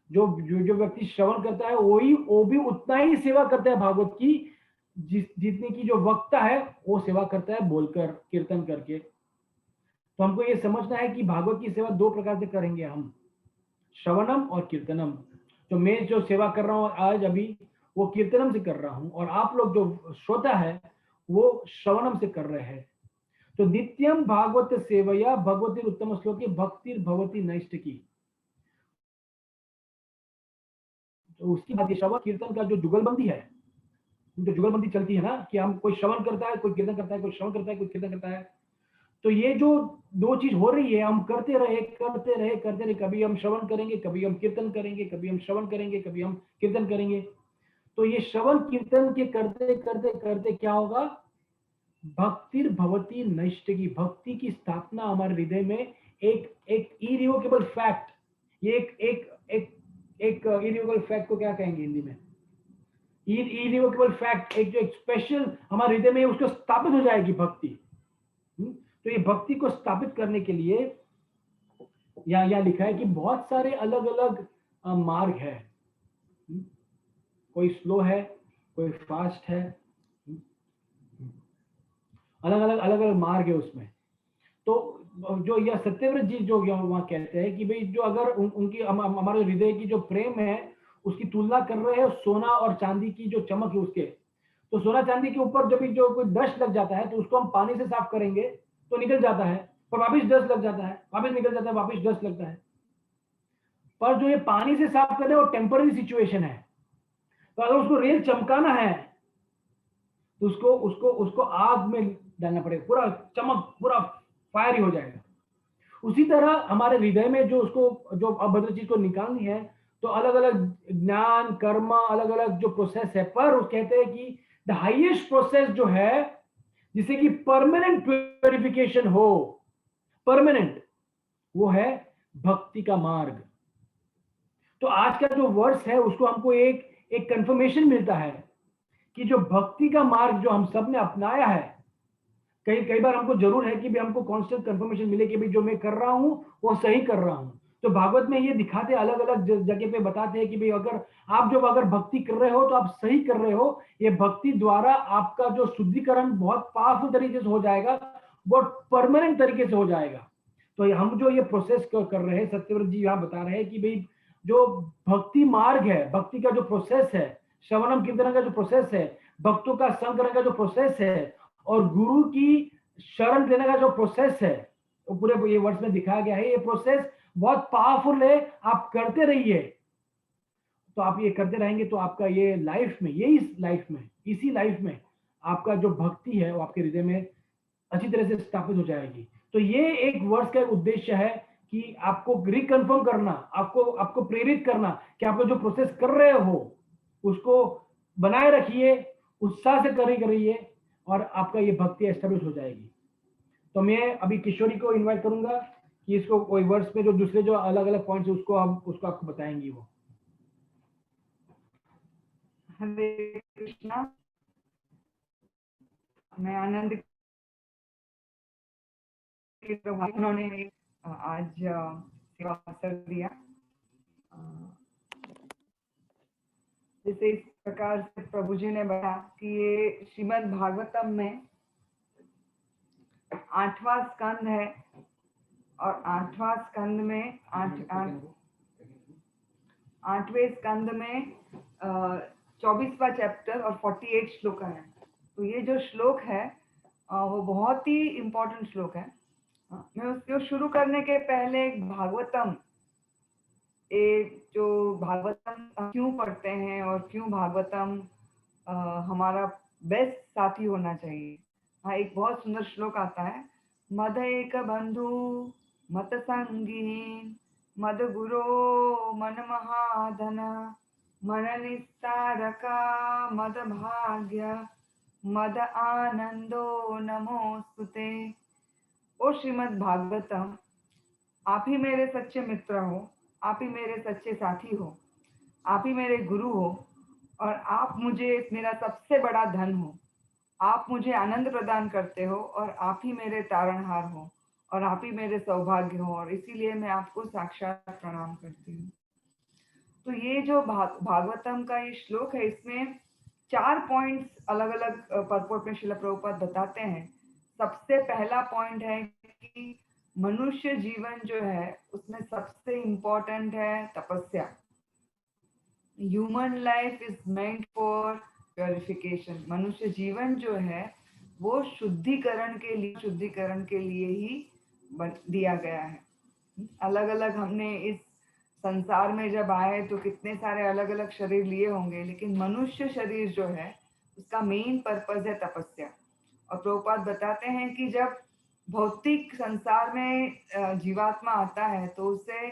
जो जो जो व्यक्ति श्रवण करता है वो भी उतना ही सेवा करता है भागवत की, जितनी की जो वक्ता है वो सेवा करता है बोलकर, कीर्तन करके। तो हमको ये समझना है कि भागवत की सेवा दो प्रकार से करेंगे हम, श्रवणम और कीर्तनम। तो मैं जो सेवा कर रहा हूँ आज अभी, वो कीर्तनम से कर रहा हूँ, और आप लोग जो श्रोता है वो श्रवणम से कर रहे हैं। तो नित्यम भागवत सेवया भगवती उत्तम श्लोकी भक्ति भगवती नैष्ठ की। तो उसकी बात, श्रवण कीर्तन का जो जुगलबंदी है, जो जुगलबंदी चलती है ना, कि हम कोई श्रवण करता है, कोई कीर्तन करता है, कोई श्रवण करता है, कोई कीर्तन करता है। तो ये जो दो चीज हो रही है, हम करते रहे, कभी हम श्रवण करेंगे, कभी हम कीर्तन करेंगे, कभी हम श्रवण करेंगे, कभी हम कीर्तन करेंगे। तो ये श्रवण कीर्तन के करते करते करते क्या होगा? भक्ति भवती नैष्ठ की, भक्ति की स्थापना हमारे हृदय में, एक एक इरिवोकेबल फैक्ट, ये एक इरिवोकेबल फैक्ट को क्या कहेंगे हिंदी में? इरिवोकेबल फैक्ट, एक जो स्पेशल हमारे हृदय में, उसको स्थापित हो जाएगी भक्ति। तो ये भक्ति को स्थापित करने के लिए यहाँ लिखा है कि बहुत सारे अलग अलग मार्ग है। कोई स्लो है, कोई फास्ट है, अलग अलग मार्ग है उसमें। तो जो यह सत्यव्रत जी जो वहां कहते हैं कि भाई, जो अगर उनकी हमारे हृदय की जो प्रेम है, उसकी तुलना कर रहे हैं सोना और चांदी की जो चमक है उसके, तो सोना चांदी के ऊपर जब जो कोई डस्ट लग जाता है, तो उसको हम पानी से साफ करेंगे तो निकल जाता है, पर वापिस डस्ट लग जाता है, वापिस निकल जाता है, वापिस डस्ट लगता है। पर जो ये पानी से साफ करना है वो टेम्पररी सिचुएशन है। तो अगर उसको रियल चमकाना है, तो उसको आग में डालना पड़ेगा, पूरा चमक, पूरा फायर हो जाएगा। उसी तरह हमारे हृदय में जो उसको जो अभद्र चीज को निकालनी है, तो अलग अलग ज्ञान कर्म, अलग अलग जो प्रोसेस है, पर वो कहते हैं कि द हाईएस्ट प्रोसेस जो है, जिसे कि परमानेंट प्यूरिफिकेशन हो, परमानेंट, वो है भक्ति का मार्ग। तो आज का जो वर्ष है, उसको हमको एक कंफर्मेशन मिलता है कि जो भक्ति का मार्ग जो हम सब ने अपनाया है, कई बार हमको जरूर है कि भी हमको कांस्टेंट कंफर्मेशन मिले कि भी जो मैं कर रहा हूं वो सही कर रहा हूं। तो भागवत में ये दिखाते, अलग अलग जगह पे बताते हैं कि भाई अगर भक्ति कर रहे हो तो आप सही कर रहे हो। ये भक्ति द्वारा आपका जो शुद्धिकरण बहुत पावरफुल तरीके से हो जाएगा, बहुत परमानेंट तरीके से हो जाएगा। तो हम जो ये प्रोसेस कर रहे हैं, सत्यव्रत जी यहाँ बता रहे हैं कि भाई जो भक्ति मार्ग है, भक्ति का जो प्रोसेस है, श्रवणम कीर्तन का जो प्रोसेस है, भक्तों का संग करने का जो प्रोसेस है, और गुरु की शरण लेने का जो प्रोसेस है, वो पूरे ये वर्ष में दिखाया गया है। ये प्रोसेस बहुत पावरफुल है, आप करते रहिए। तो आप ये करते रहेंगे तो आपका ये लाइफ में, इसी लाइफ में आपका जो भक्ति है वो आपके हृदय में अच्छी तरह से स्थापित हो जाएगी। तो ये एक वर्ष का उद्देश्य है कि आपको रिकन्फर्म करना, आपको प्रेरित करना कि आप जो प्रोसेस कर रहे हो उसको बनाए रखिए, उत्साह से करिए, और आपका ये भक्ति एस्टेब्लिश हो जाएगी। तो मैं अभी किशोरी को इनवाइट करूंगा कि इसको कोई वर्ष में जो दूसरे जो अलग अलग पॉइंट्स उसको आपको बताएंगी वो। हरे कृष्णा। मैं आनंद उन्होंने आज सेवा अवसर दिया। जैसे इस प्रकार से प्रभु जी ने बताया कि ये श्रीमद् भागवतम में 8वां स्कंद है और 8वां स्कंद में 8वें स्कंद में 24वां चैप्टर और 48 श्लोक है। तो ये जो श्लोक है वो बहुत ही इम्पोर्टेंट श्लोक है। मैं उसको शुरू करने के पहले भागवतम, एक जो भागवतम क्यों पढ़ते हैं और क्यों भागवतम हमारा बेस्ट साथी होना चाहिए। हाँ, एक बहुत सुंदर श्लोक आता है, मद एक बंधु मत संगीन मद गुरो मन महाधन मन निस्तारका मद भाग्य मद आनंदो नमोस्तुते। ओ श्रीमद् भागवतम, आप ही मेरे सच्चे मित्र हो, आप ही मेरे सच्चे साथी हो, आप ही मेरे गुरु हो और आप मुझे मेरा सबसे बड़ा धन हो। आप मुझे आनंद प्रदान करते हो और आप ही मेरे तारणहार हो और आप ही मेरे सौभाग्य हो और इसीलिए मैं आपको साक्षात प्रणाम करती हूँ। तो ये जो भागवतम का ये श्लोक है, इसमें 4 पॉइंट्स अलग अलग पर्पट में श्रील प्रभुपाद बताते हैं। सबसे पहला पॉइंट है कि मनुष्य जीवन जो है उसमें सबसे इम्पोर्टेंट है तपस्या। Human life is meant for purification. मनुष्य जीवन जो है वो शुद्धिकरण के लिए ही दिया गया है। अलग अलग हमने इस संसार में जब आए तो कितने सारे अलग अलग शरीर लिए होंगे, लेकिन मनुष्य शरीर जो है उसका मेन पर्पस है तपस्या। और प्रभुपाद बताते हैं कि जब भौतिक संसार में जीवात्मा आता है तो उसे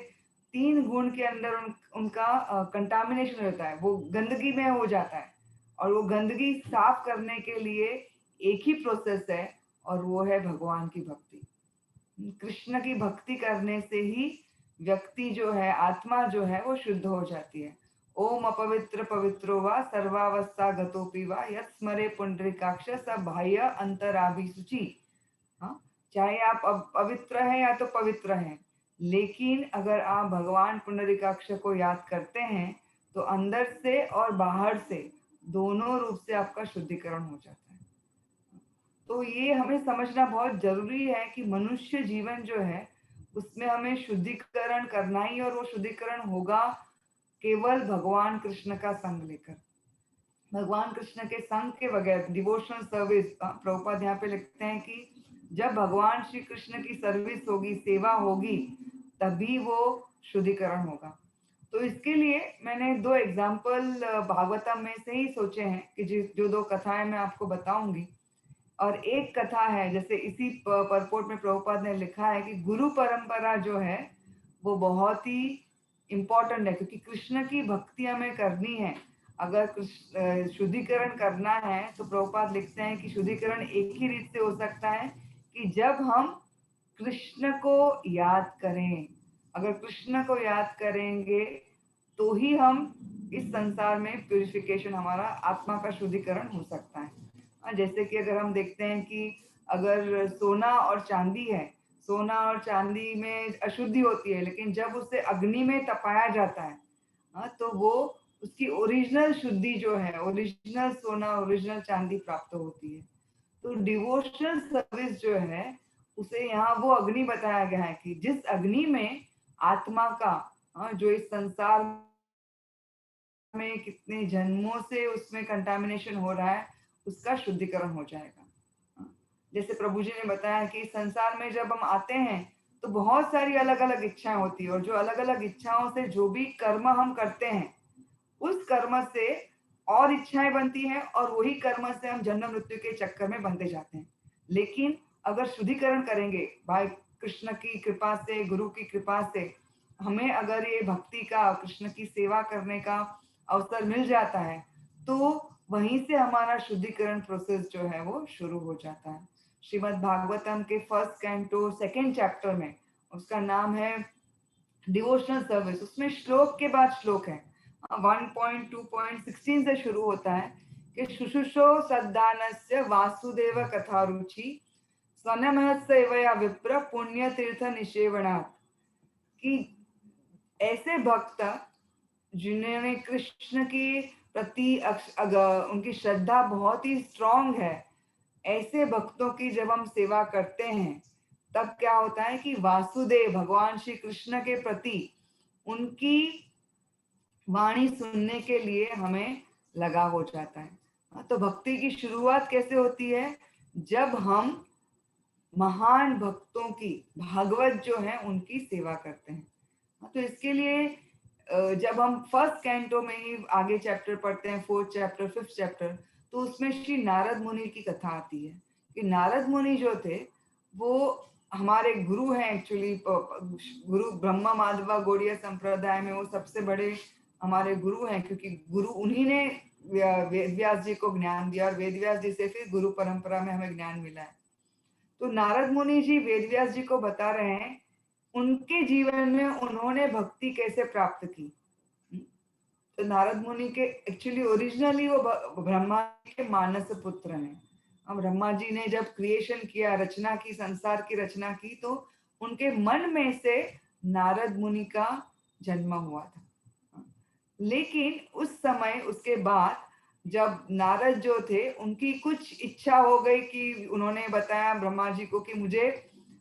3 गुण के अंदर उनका कंटामिनेशन होता है, वो गंदगी में हो जाता है और वो गंदगी साफ करने के लिए एक ही प्रोसेस है और वो है भगवान की भक्ति। कृष्ण की भक्ति करने से ही व्यक्ति जो है, आत्मा जो है वो शुद्ध हो जाती है। ओम अपवित्र पवित्रो वा सर्वावस्था गतोपि वा यत् स्मरे पुंडरीकाक्ष स बाह्य अंतराभि शुचि। हाँ, चाहे आप पवित्र हैं या तो पवित्र हैं, लेकिन अगर आप भगवान पुंडरीकाक्ष को याद करते हैं तो अंदर से और बाहर से दोनों रूप से आपका शुद्धिकरण हो जाता है। तो ये हमें समझना बहुत जरूरी है कि मनुष्य जीवन जो है उसमें हमें शुद्धिकरण करना ही, और वो शुद्धिकरण होगा केवल भगवान कृष्ण का संग लेकर। भगवान कृष्ण के संग के बगैर डिवोशनल सर्विस, प्रभुपाद यहाँ पे लिखते हैं कि जब भगवान श्री कृष्ण की सर्विस होगी, सेवा होगी, तभी वो शुद्धिकरण होगा। तो इसके लिए मैंने 2 एग्जाम्पल भागवतम में से ही सोचे हैं कि जो 2 कथाएं मैं आपको बताऊंगी। और एक कथा है, जैसे इसी परपोर्ट में प्रभुपाद ने लिखा है कि गुरु परंपरा जो है वो बहुत ही इम्पोर्टेंट है, क्योंकि कृष्ण की भक्ति हमें करनी है। अगर शुद्धिकरण करना है तो प्रभुपाद लिखते हैं कि शुद्धिकरण एक ही रीत से हो सकता है कि जब हम कृष्ण को याद करें। अगर कृष्ण को याद करेंगे तो ही हम इस संसार में प्यूरिफिकेशन, हमारा आत्मा का शुद्धिकरण हो सकता है। जैसे कि अगर हम देखते हैं कि अगर सोना और चांदी है, सोना और चांदी में अशुद्धि होती है, लेकिन जब उसे अग्नि में तपाया जाता है तो वो उसकी ओरिजिनल शुद्धि जो है, ओरिजिनल सोना, ओरिजिनल चांदी प्राप्त होती है। तो डिवोशनल सर्विस जो है उसे यहाँ वो अग्नि बताया गया है कि जिस अग्नि में आत्मा का जो इस संसार में कितने जन्मों से उसमें कंटामिनेशन हो रहा है उसका शुद्धिकरण हो जाएगा। जैसे प्रभु जी ने बताया कि संसार में जब हम आते हैं तो बहुत सारी अलग अलग इच्छाएं होती है, और जो अलग अलग इच्छाओं से जो भी कर्म हम करते हैं उस कर्म से और इच्छाएं बनती हैं और वही कर्म से हम जन्म मृत्यु के चक्कर में बनते जाते हैं। लेकिन अगर शुद्धिकरण करेंगे भाई कृष्ण की कृपा से, गुरु की कृपा से, हमें अगर ये भक्ति का, कृष्ण की सेवा करने का अवसर मिल जाता है तो वहीं से हमारा शुद्धिकरण प्रोसेस जो है वो शुरू हो जाता है। श्रीमद् भागवतम के 1st कैंटो 2nd चैप्टर में, उसका नाम है डिवोशनल सर्विस, उसमें श्लोक के बाद श्लोक है 1.2.16 से शुरू होता है कि शुशुषो सद्दानस्य वासुदेव कथा रुचि स्वनमहस्यवया विप्र पुण्य तीर्थ निषेवणात्, कि ऐसे भक्त जिन्होंने कृष्ण की प्रति उनकी श्रद्धा बहुत ही स्ट्रांग है, ऐसे भक्तों की जब हम सेवा करते हैं तब क्या होता है कि वासुदेव भगवान श्री कृष्ण के प्रति उनकी वाणी सुनने के लिए हमें लगा हो जाता है। तो भक्ति की शुरुआत कैसे होती है? जब हम महान भक्तों की, भागवत जो है उनकी सेवा करते हैं। तो इसके लिए जब हम फर्स्ट कैंटो में ही आगे चैप्टर पढ़ते हैं, 4th चैप्टर 5th चैप्टर, तो उसमें श्री नारद मुनि की कथा आती है कि नारद मुनि जो थे वो हमारे गुरु हैं। एक्चुअली गुरु ब्रह्मा माधवा गौड़ीय संप्रदाय में वो सबसे बड़े हमारे गुरु हैं, क्योंकि गुरु उन्हीं ने वेद व्यास जी को ज्ञान दिया और वेद व्यास जी से फिर गुरु परंपरा में हमें ज्ञान मिला है। तो नारद मुनि जी वेद व्यास जी को बता रहे हैं उनके जीवन में उन्होंने भक्ति कैसे प्राप्त की। तो नारद मुनि के एक्चुअली ओरिजिनली वो ब्रह्मा के मानस पुत्र हैं। अब ब्रह्मा जी ने जब क्रिएशन किया, रचना की, संसार की रचना की, तो उनके मन में से नारद मुनि का जन्म हुआ था। लेकिन उस समय उसके बाद जब नारद जो थे उनकी कुछ इच्छा हो गई कि उन्होंने बताया ब्रह्मा जी को कि मुझे,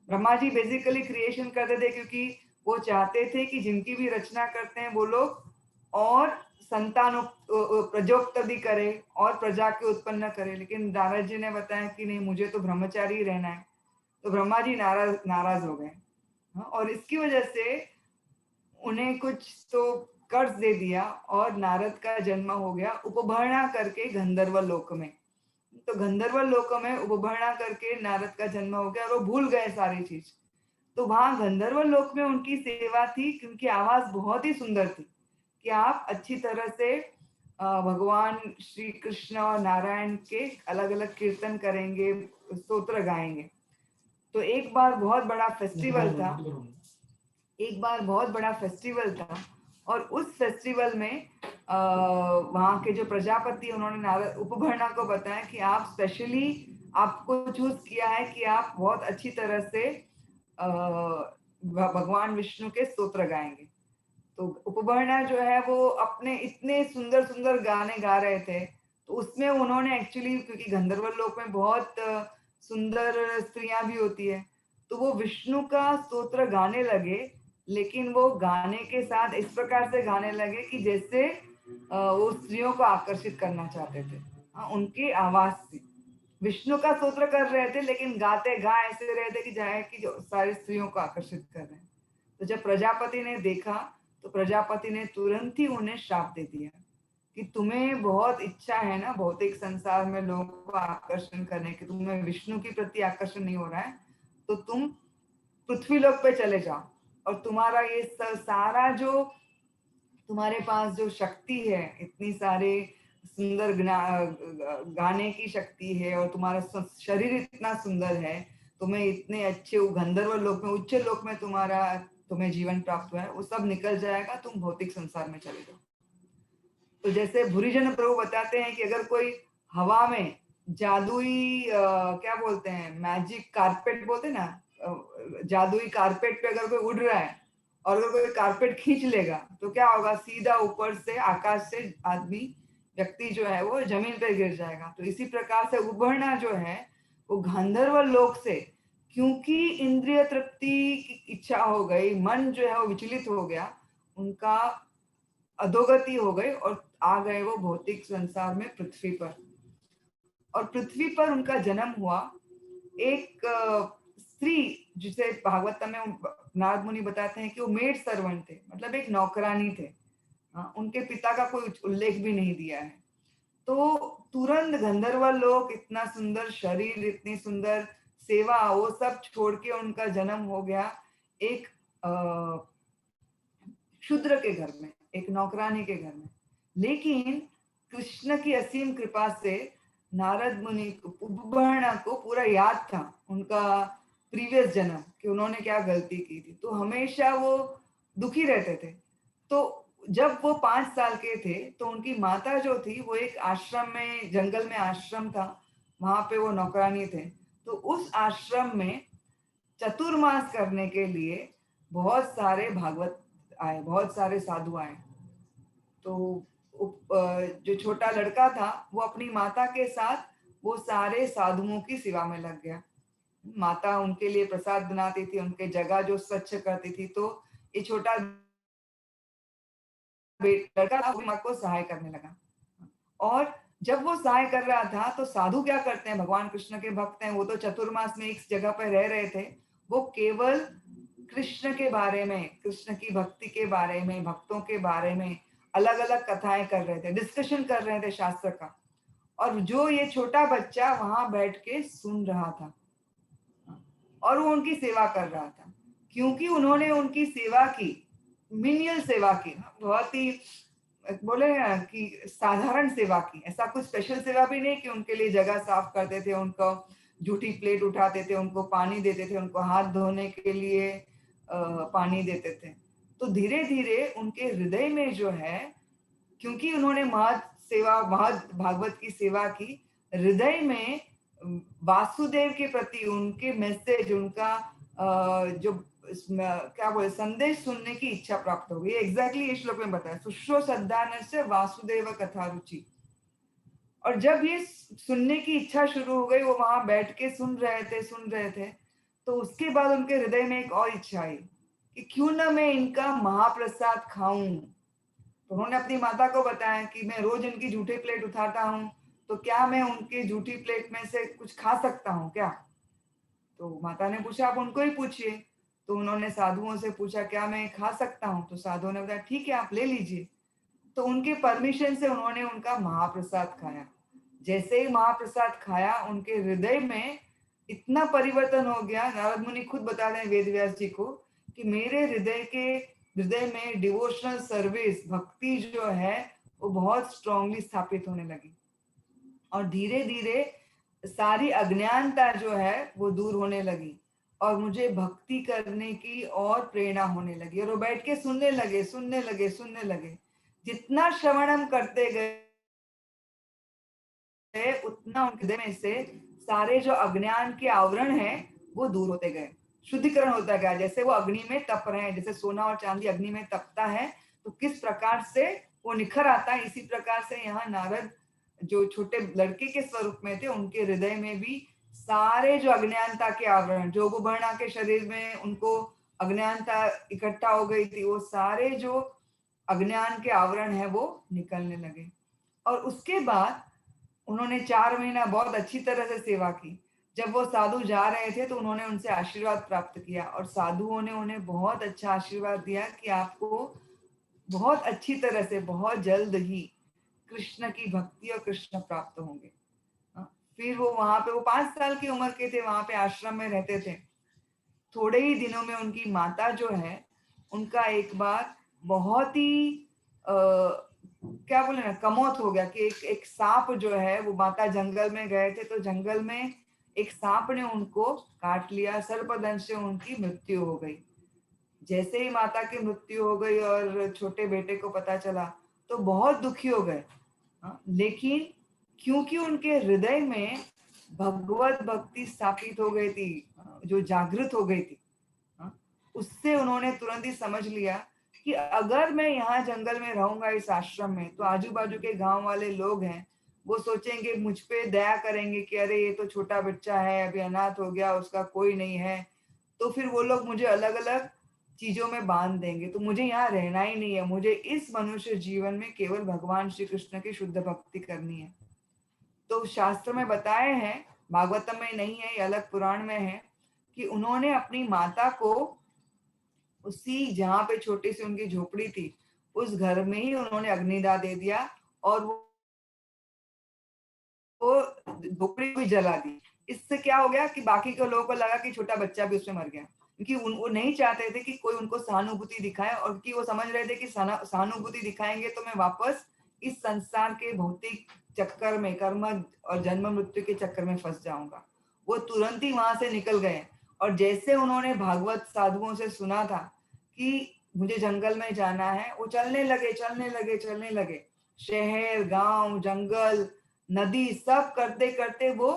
ब्रह्मा जी बेसिकली क्रिएशन करते थे क्योंकि वो चाहते थे कि जिनकी भी रचना करते हैं वो लोग और संतान प्रजोत्पत्ति करे और प्रजा के उत्पन्न करे। लेकिन नारद जी ने बताया कि नहीं, मुझे तो ब्रह्मचारी ही रहना है। तो ब्रह्मा जी नाराज हो गए और इसकी वजह से उन्हें कुछ तो कर्ज दे दिया और नारद का जन्म हो गया उपभरणा करके गंधर्व लोक में। तो गंधर्व लोक में उपभरणा करके नारद का जन्म हो गया और वो भूल गए सारी चीज। तो वहां गंधर्व लोक में उनकी सेवा थी क्योंकि आवाज बहुत ही सुंदर थी कि आप अच्छी तरह से भगवान श्री कृष्ण और नारायण के अलग अलग कीर्तन करेंगे, स्तोत्र गाएंगे। तो एक बार बहुत बड़ा फेस्टिवल था और उस फेस्टिवल में वहाँ के जो प्रजापति, उन्होंने नारद उपभरणा को बताया कि आप स्पेशली आपको चूज किया है कि आप बहुत अच्छी तरह से भगवान विष्णु के स्तोत्र गाएंगे। तो उपभरणा जो है वो अपने इतने सुंदर सुंदर गाने गा रहे थे, तो उसमें उन्होंने एक्चुअली, क्योंकि गंधर्व लोक में बहुत सुंदर स्त्रियां भी होती है, तो वो विष्णु का स्तोत्र गाने लगे, लेकिन वो गाने के साथ इस प्रकार से गाने लगे कि जैसे वो स्त्रियों को आकर्षित करना चाहते थे। उनकी आवाज से विष्णु का स्तोत्र कर रहे थे, लेकिन गाते ऐसे रहे थे कि जाए कि जो सारी स्त्रियों को आकर्षित कर रहे हैं। तो जब प्रजापति ने देखा तो प्रजापति ने तुरंत ही उन्हें श्राप दे दिया कि तुम्हें बहुत इच्छा है ना भौतिक संसार में लोगों को आकर्षण करने की, तुम्हें विष्णु के प्रति आकर्षण नहीं हो रहा है, तो तुम पृथ्वी लोक पे चले जाओ और तुम्हारा ये सारा जो तुम्हारे पास जो शक्ति है, इतनी सारे सुंदर गाने की शक्ति है और तुम्हारा शरीर इतना सुंदर है, तुम्हें इतने अच्छे गंधर्व लोक में, उच्च लोक में तुम्हें जीवन प्राप्त हुआ है, वो सब निकल जाएगा, तुम भौतिक संसार में चले जाओ। तो जैसे भूरिजन प्रभु बताते हैं कि अगर कोई हवा में जादुई क्या बोलते हैं, मैजिक कारपेट बोलते हैं ना, जादुई कारपेट पे अगर कोई उड़ रहा है और अगर कोई कारपेट खींच लेगा तो क्या होगा, सीधा ऊपर से आकाश से व्यक्ति जो है वो जमीन पर गिर जाएगा। तो इसी प्रकार से उपभरणा जो है वो गंधर्व लोक से, क्योंकि इंद्रिय तृप्ति की इच्छा हो गई, मन जो है वो विचलित हो गया, उनका अधोगति हो गई और आ गए वो भौतिक संसार में पृथ्वी पर। और पृथ्वी पर उनका जन्म हुआ एक स्त्री, जिसे भागवत में नारद मुनि बताते हैं कि वो मेड सर्वेंट थे, मतलब एक नौकरानी थे। उनके पिता का कोई उल्लेख भी नहीं दिया है। तो तुरंत गंधर्व लोग, इतना सुंदर शरीर, इतनी सुंदर सेवा, वो सब छोड़ के उनका जन्म हो गया एक शूद्र के घर में, एक नौकरानी के घर में। लेकिन कृष्ण की असीम कृपा से नारद मुनि उपभरणा को पूरा याद था उनका प्रीवियस जन्म, कि उन्होंने क्या गलती की थी, तो हमेशा वो दुखी रहते थे। तो जब वो 5 साल के थे तो उनकी माता जो थी वो एक आश्रम में, जंगल में आश्रम था, वहां पे वो नौकरानी थे। तो उस आश्रम में चतुर्मास करने के लिए बहुत सारे भागवत आए, बहुत सारे साधु आए। तो जो छोटा लड़का था वो अपनी माता के साथ वो सारे साधुओं की सेवा में लग गया। माता उनके लिए प्रसाद बनाती थी, उनके जगह जो स्वच्छ करती थी। तो ये छोटा लड़का माँ को सहाय करने लगा। और जब वो सहाय कर रहा था तो साधु क्या करते हैं, भगवान कृष्ण के भक्त हैं, वो तो चतुर्मास में एक जगह पर रह रहे थे। वो केवल कृष्ण के बारे में, कृष्ण की भक्ति के बारे में, भक्तों के बारे में अलग अलग कथाएं कर रहे थे, डिस्कशन कर रहे थे शास्त्र का। और जो ये छोटा बच्चा वहां बैठ के सुन रहा था और वो उनकी सेवा कर रहा था, क्योंकि उन्होंने उनकी सेवा की, मिनियल सेवा की, बहुत ही बोले कि साधारण सेवा की। ऐसा कुछ स्पेशल सेवा भी नहीं कि उनके लिए जगह साफ करते थे, उनको जूठी प्लेट उठाते थे, उनको पानी देते थे, उनको हाथ धोने के लिए पानी देते थे। तो धीरे धीरे उनके हृदय में जो है, क्योंकि उन्होंने भागवत की सेवा की, हृदय में वासुदेव के प्रति उनके मैसेज, उनका जो क्या बोले संदेश सुनने की इच्छा प्राप्त हो गई। एग्जैक्टली ये श्लोक में बताया, सुश्रो सद्दानस्य वासुदेव कथा रुचि। और जब ये सुनने की इच्छा शुरू हो गई, वो वहां बैठ के सुन रहे थे। तो उसके बाद उनके हृदय में एक और इच्छा आई कि क्यों ना मैं इनका महाप्रसाद खाऊं। तो उन्होंने अपनी माता को बताया कि मैं रोज इनकी जूठी प्लेट उठाता हूँ, तो क्या मैं उनकी जूठी प्लेट में से कुछ खा सकता हूँ क्या? तो माता ने पूछा, आप उनको ही पूछिए। तो उन्होंने साधुओं से पूछा, क्या मैं खा सकता हूँ? तो साधुओं ने बताया, ठीक है, आप ले लीजिए। तो उनके परमिशन से उन्होंने उनका महाप्रसाद खाया। जैसे ही महाप्रसाद खाया, उनके हृदय में इतना परिवर्तन हो गया। नारद मुनि खुद बता रहे हैं वेद व्यास जी को कि मेरे हृदय में डिवोशनल सर्विस, भक्ति जो है वो बहुत स्ट्रांगली स्थापित होने लगी। और धीरे धीरे सारी अज्ञानता जो है वो दूर होने लगी और मुझे भक्ति करने की और प्रेरणा होने लगी। और वो बैठ के सुनने लगे। जितना श्रवण हम करते गए उतना उनके हृदय में से सारे जो अज्ञान के आवरण हैं वो दूर होते गए, शुद्धिकरण होता गया। जैसे वो अग्नि में तप रहे हैं, जैसे सोना और चांदी अग्नि में तपता है तो किस प्रकार से वो निखर आता है, इसी प्रकार से यहाँ नारद जो छोटे लड़के के स्वरूप में थे, उनके हृदय में भी सारे जो अज्ञानता के आवरण, जो गोवर्णा के शरीर में उनको अज्ञानता इकट्ठा हो गई थी, वो सारे जो अज्ञान के आवरण है वो निकलने लगे। और उसके बाद उन्होंने 4 महीना बहुत अच्छी तरह से सेवा की। जब वो साधु जा रहे थे तो उन्होंने उनसे आशीर्वाद प्राप्त किया और साधुओं ने उन्हें बहुत अच्छा आशीर्वाद दिया कि आपको बहुत अच्छी तरह से बहुत जल्द ही कृष्ण की भक्ति और कृष्ण प्राप्त होंगे। फिर वो वहां पे, वो 5 साल की उम्र के थे, वहां पे आश्रम में रहते थे। थोड़े ही दिनों में उनकी माता जो है, उनका एक बार बहुत ही क्या बोले ना, कमौत हो गया कि एक सांप जो है, वो माता जंगल में गए थे तो जंगल में एक सांप ने उनको काट लिया, सर्पदंश से उनकी मृत्यु हो गई। जैसे ही माता की मृत्यु हो गई और छोटे बेटे को पता चला तो बहुत दुखी हो गए। लेकिन क्योंकि उनके हृदय में भगवत भक्ति स्थापित हो गई थी, जो जागृत हो गई थी, उससे उन्होंने तुरंत ही समझ लिया कि अगर मैं यहाँ जंगल में रहूंगा इस आश्रम में, तो आजू बाजू के गांव वाले लोग हैं, वो सोचेंगे, मुझ पे दया करेंगे कि अरे ये तो छोटा बच्चा है, अभी अनाथ हो गया, उसका कोई नहीं है। तो फिर वो लोग मुझे अलग अलग चीजों में बांध देंगे, तो मुझे यहाँ रहना ही नहीं है। मुझे इस मनुष्य जीवन में केवल भगवान श्री कृष्ण की शुद्ध भक्ति करनी है। तो शास्त्र में बताए हैं, भागवतम में नहीं है, ये अलग पुराण में है, कि उन्होंने अपनी माता को उसी जहाँ पे छोटी सी उनकी झोपड़ी थी, उस घर में ही उन्होंने अग्निदाह दे दिया और वो झोपड़ी भी जला दी। इससे क्या हो गया कि बाकी के लोगों को लगा कि छोटा बच्चा भी उसमें मर गया, क्योंकि वो नहीं चाहते थे कि कोई उनको सहानुभूति दिखाए, और कि वो समझ रहे थे कि सहानुभूति दिखाएंगे तो मैं वापस इस संसार के भौतिक चक्कर में, कर्म और जन्म मृत्यु के चक्कर में फंस जाऊंगा। वो तुरंत ही वहां से निकल गए। और जैसे उन्होंने भागवत साधुओं से सुना था कि मुझे जंगल में जाना है, वो चलने लगे। शहर, गांव, जंगल, नदी, सब करते करते वो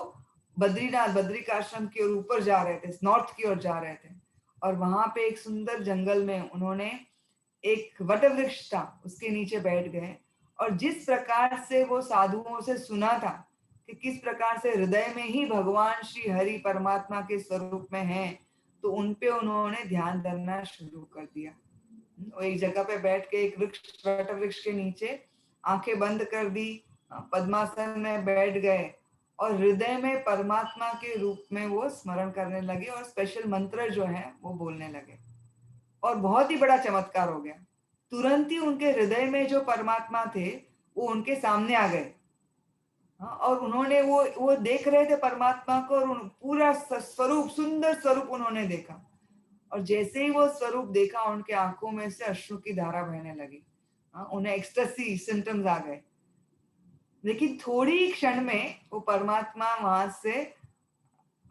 बद्रीनाथ बद्रिकाश्रम की ओर ऊपर जा रहे थे, नॉर्थ की ओर जा रहे थे, और वहां पे एक सुंदर जंगल में उन्होंने एक वट वृक्ष था, उसके नीचे बैठ गए। और जिस प्रकार से वो साधुओं से सुना था कि किस प्रकार से हृदय में ही भगवान श्री हरि परमात्मा के स्वरूप में हैं, तो उन पे उन्होंने ध्यान करना शुरू कर दिया। वो एक जगह पे बैठ के एक वृक्ष वट वृक्ष के नीचे आंखें बंद कर दी, पद्मासन में बैठ गए और हृदय में परमात्मा के रूप में वो स्मरण करने लगे और स्पेशल मंत्र जो है वो बोलने लगे। और बहुत ही बड़ा चमत्कार हो गया, तुरंत ही उनके हृदय में जो परमात्मा थे वो उनके सामने आ गए। और उन्होंने वो देख रहे थे परमात्मा को, और पूरा स्वरूप, सुंदर स्वरूप उन्होंने देखा। और जैसे ही वो स्वरूप देखा, उनके आंखों में से अश्रु की धारा बहने लगी। उन्हें एक्सटेसी सिम्टम्स आ गए। लेकिन थोड़ी क्षण में वो परमात्मा वहां से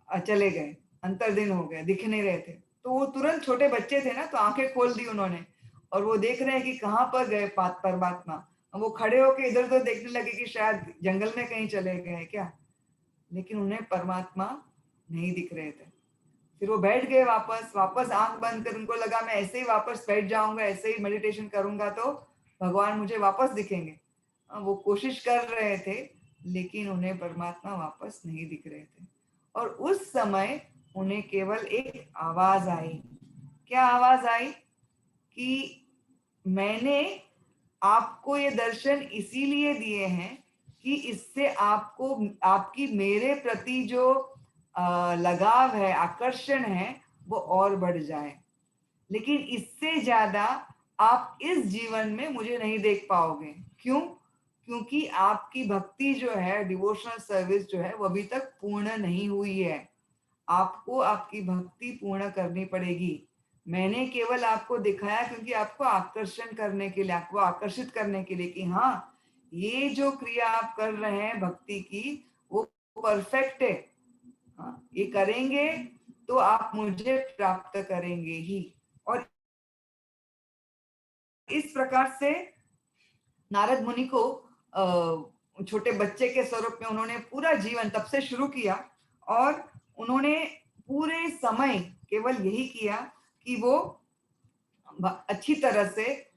चले गए, अंतर्धीन हो गए, दिख नहीं रहे थे। तो वो तुरंत, छोटे बच्चे थे ना, तो आंखें खोल दी उन्होंने, और वो देख रहे हैं कि कहाँ पर गए परमात्मा। वो खड़े होके इधर उधर देखने लगे कि शायद जंगल में कहीं चले गए क्या, लेकिन उन्हें परमात्मा नहीं दिख रहे थे। फिर वो बैठ गए वापस आंख बंद कर। उनको लगा मैं ऐसे ही वापस बैठ जाऊंगा, ऐसे ही मेडिटेशन करूंगा तो भगवान मुझे वापस दिखेंगे। वो कोशिश कर रहे थे, लेकिन उन्हें परमात्मा वापस नहीं दिख रहे थे। और उस समय उन्हें केवल एक आवाज आई। क्या आवाज आई? कि मैंने आपको ये दर्शन इसीलिए दिए हैं कि इससे आपको, आपकी मेरे प्रति जो लगाव है, आकर्षण है, वो और बढ़ जाए। लेकिन इससे ज्यादा आप इस जीवन में मुझे नहीं देख पाओगे। क्यों? क्योंकि आपकी भक्ति जो है, डिवोशनल सर्विस जो है, वो अभी तक पूर्ण नहीं हुई है। आपको आपकी भक्ति पूर्ण करनी पड़ेगी। मैंने केवल आपको दिखाया क्योंकि आपको आकर्षण करने के लिए, आपको आकर्षित करने के लिए कि हाँ, ये जो क्रिया आप कर रहे हैं भक्ति की, वो परफेक्ट है। हाँ, ये करेंगे तो आप मुझे प्राप्त करेंगे ही। और इस प्रकार से नारद मुनि को छोटे बच्चे के स्वरूप में उन्होंने पूरा जीवन तब से शुरू किया, और उन्होंने पूरे समय केवल यही किया कि वो अच्छी तरह से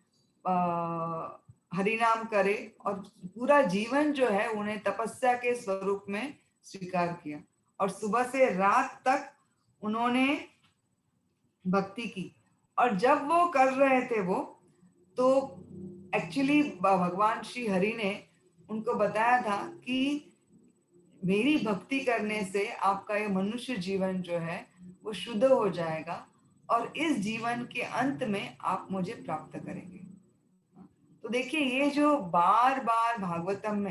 हरिनाम करे, और पूरा जीवन जो है उन्हें तपस्या के स्वरूप में स्वीकार किया। और सुबह से रात तक उन्होंने भक्ति की। और जब वो कर रहे थे वो, तो एक्चुअली भगवान श्री हरि ने उनको बताया था कि मेरी भक्ति करने से आपका ये मनुष्य जीवन जो है वो शुद्ध हो जाएगा, और इस जीवन के अंत में आप मुझे प्राप्त करेंगे। तो देखिए, ये जो बार बार भागवतम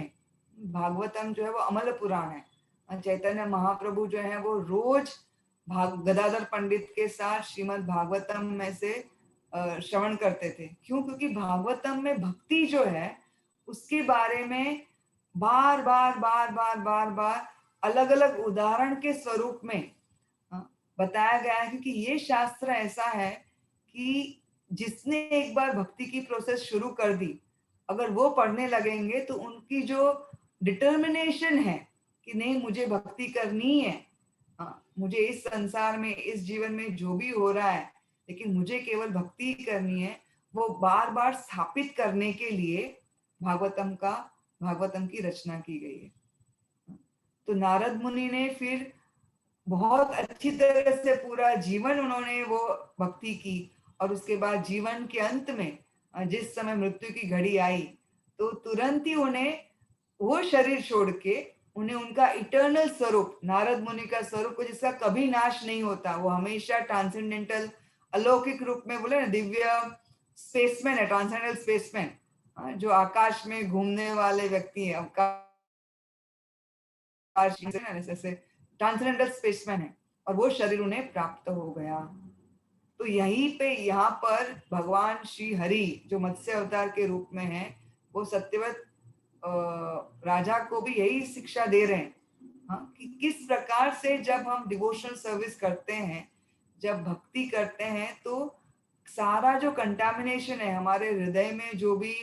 जो है वो अमल पुराण है। चैतन्य महाप्रभु जो है वो रोज गदाधर पंडित के साथ श्रीमद् भागवतम में से श्रवण करते थे। क्यों? क्योंकि भागवतम में भक्ति जो है उसके बारे में बार बार अलग अलग उदाहरण के स्वरूप में बताया गया है। क्योंकि ये शास्त्र ऐसा है कि जिसने एक बार भक्ति की प्रोसेस शुरू कर दी, अगर वो पढ़ने लगेंगे तो उनकी जो डिटर्मिनेशन है कि नहीं, मुझे भक्ति करनी है, मुझे इस संसार में, इस जीवन में जो भी हो रहा है, लेकिन मुझे केवल भक्ति करनी है, वो बार बार स्थापित करने के लिए भागवतम की रचना की गई है। तो नारद मुनि ने फिर बहुत अच्छी तरह से पूरा जीवन उन्होंने वो भक्ति की, और उसके बाद जीवन के अंत में जिस समय मृत्यु की घड़ी आई, तो तुरंत ही उन्हें वो शरीर छोड़ के उन्हें उनका इटर्नल स्वरूप, नारद मुनि का स्वरूप जिसका कभी नाश नहीं होता, वो हमेशा ट्रांसेंडेंटल, अलौकिक रूप में, बोले ना, दिव्य स्पेसमैन है, ट्रांसेंडेंटल स्पेसमैन, जो आकाश में घूमने वाले व्यक्ति है, ट्रांसेंडेंटल स्पेसमैन है, और वो शरीर उन्हें प्राप्त हो गया। तो यहाँ पर भगवान श्री हरि जो मत्स्य अवतार के रूप में है, वो सत्यवत राजा को भी यही शिक्षा दे रहे हैं, कि किस प्रकार से जब हम डिवोशनल सर्विस करते हैं, जब भक्ति करते हैं, तो सारा जो कंटामिनेशन है हमारे हृदय में, जो भी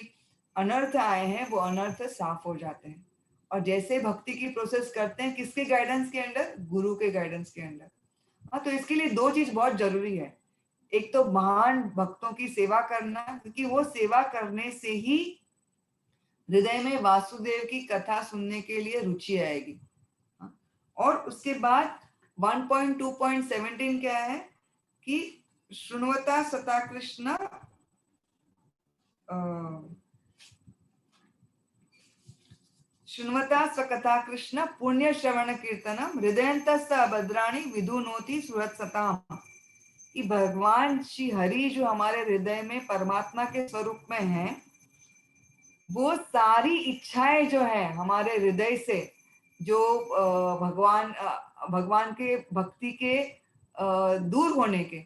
अनर्थ आए हैं, वो अनर्थ साफ हो जाते हैं। और जैसे भक्ति की प्रोसेस करते हैं किसके गाइडेंस के अंडर, गुरु के गाइडेंस के अंडर। हाँ, तो इसके लिए दो चीज बहुत जरूरी है। एक तो महान भक्तों की सेवा करना, क्योंकि वो सेवा करने से ही हृदय में वासुदेव की कथा सुनने के लिए रुचि आएगी। और उसके बाद 1.2.17 क्या है कि श्रृण्वता सता कृष्ण श्रृण्वता सकथा कृष्ण पुण्य श्रवण कीर्तनम हृदयंतस्थ अभद्राणि विधुनोति सुहृत्सताम। कि भगवान श्री हरि जो हमारे हृदय में परमात्मा के स्वरूप में है, वो सारी इच्छाएं जो है हमारे हृदय से, जो भगवान के भक्ति के दूर होने के,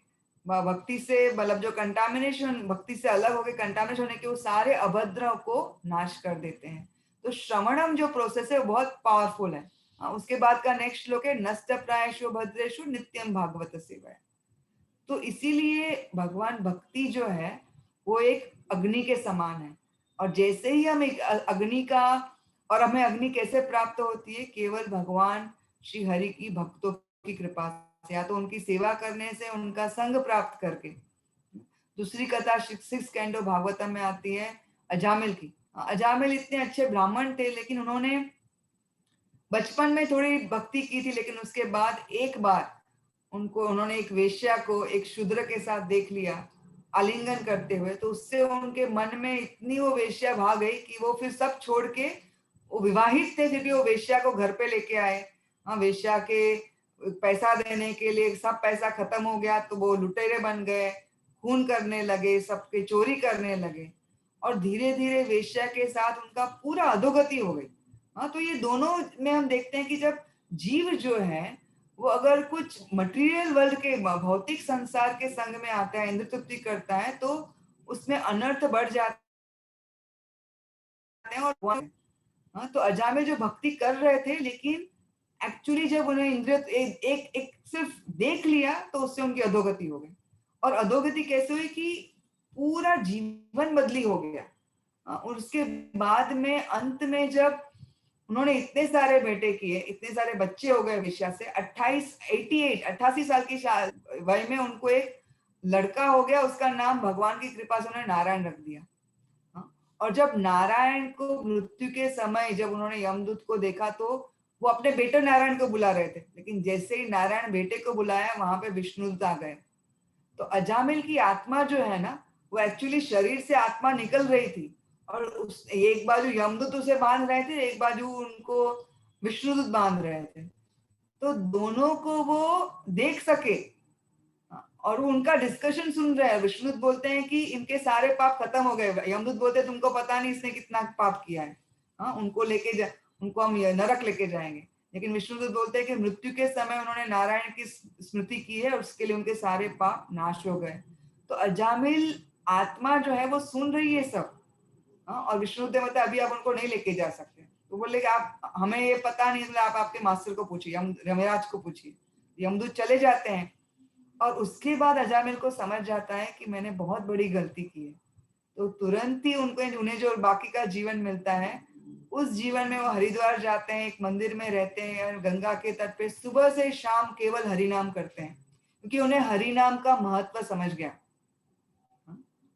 भक्ति से मतलब जो कंटामिनेशन, भक्ति से अलग होकर कंटामिनेशन होने के, वो सारे अभद्र को नाश कर देते हैं। तो श्रवणम जो प्रोसेस है वो बहुत पावरफुल है। उसके बाद का नेक्स्ट श्लोक है नष्ट प्रायेषु भद्रेषु नित्यम भागवत सेवाया। तो इसीलिए भगवान भक्ति जो है वो एक अग्नि के समान है। और जैसे ही हम एक अग्नि का, और हमें अग्नि कैसे प्राप्त होती है, केवल भगवान श्री हरि की भक्तों की कृपा से, या तो उनकी सेवा करने से, उनका संग प्राप्त करके। दूसरी कथा 6 कैंडो भागवतम में आती है अजामिल की। अजामिल इतने अच्छे ब्राह्मण थे, लेकिन उन्होंने बचपन में थोड़ी भक्ति की थी, लेकिन उसके बाद एक बार उन्होंने एक वेश्या को एक शूद्र के साथ देख लिया आलिंगन करते हुए। तो उससे उनके मन में इतनी वो वेश्या भाग गई कि वो फिर सब छोड़ के, वो विवाहित थे फिर भी वो वेश्या को घर पे लेके आए। वेश्या के पैसा देने के लिए सब पैसा खत्म हो गया, तो वो लुटेरे बन गए, खून करने लगे, सबके चोरी करने लगे, और धीरे धीरे वेश्या के साथ उनका पूरा अधोगति हो गई। तो ये दोनों में हम देखते हैं कि जब जीव जो है वो अगर कुछ मटेरियल वर्ल्ड के, भौतिक संसार के संग में आता है, इंद्र तृप्ति करता है, तो उसमें अनर्थ बढ़ जाते हैं। और तो अजामिल जो भक्ति कर रहे थे, लेकिन एक्चुअली जब उन्हें इंद्र एक सिर्फ देख लिया तो उससे उनकी अधोगति हो गई। और अधोगति कैसे हुई कि पूरा जीवन बदली हो गया। और उसके बाद में अंत में जब उन्होंने इतने सारे बेटे किए, इतने सारे बच्चे हो गए वेश्या से, 88 साल की वय में उनको एक लड़का हो गया, उसका नाम भगवान की कृपा से उन्होंने नारायण रख दिया। और जब नारायण को मृत्यु के समय जब उन्होंने यमदूत को देखा, तो वो अपने बेटे नारायण को बुला रहे थे, लेकिन जैसे ही नारायण बेटे को बुलाया, वहां पे विष्णुदूत आ गए। तो अजामिल की आत्मा जो है ना, वो एक्चुअली शरीर से आत्मा निकल रही थी, और उस एक बाजू यमदूत उसे बांध रहे थे, एक बाजू उनको विष्णुदूत बांध रहे थे। तो दोनों को वो देख सके और वो उनका डिस्कशन सुन रहे हैं। विष्णुदूत बोलते हैं कि इनके सारे पाप खत्म हो गए, यमदूत बोलते हैं तुमको पता नहीं इसने कितना पाप किया है, उनको हम नरक लेके जाएंगे। लेकिन विष्णुदूत बोलते हैं कि मृत्यु के समय उन्होंने नारायण की स्मृति की है और उसके लिए उनके सारे पाप नाश हो गए। तो अजामिल आत्मा जो है वो सुन रही है सब। और विष्णुदेव बोलते अभी आप उनको नहीं लेके जा सकते। तो बोले कि आप, हमें ये पता नहीं, इसलिए आप आपके मास्टर को पूछिए, यमराज को पूछिए। यमदूत चले जाते हैं, और उसके बाद अजामिल को समझ जाता है कि मैंने बहुत बड़ी गलती की है। तो तुरंत ही उन्हें जो बाकी का जीवन मिलता है, उस जीवन में वो हरिद्वार जाते हैं, एक मंदिर में रहते हैं, और गंगा के तट पे सुबह से शाम केवल हरिनाम करते हैं, क्योंकि उन्हें हरिनाम का महत्व समझ गया।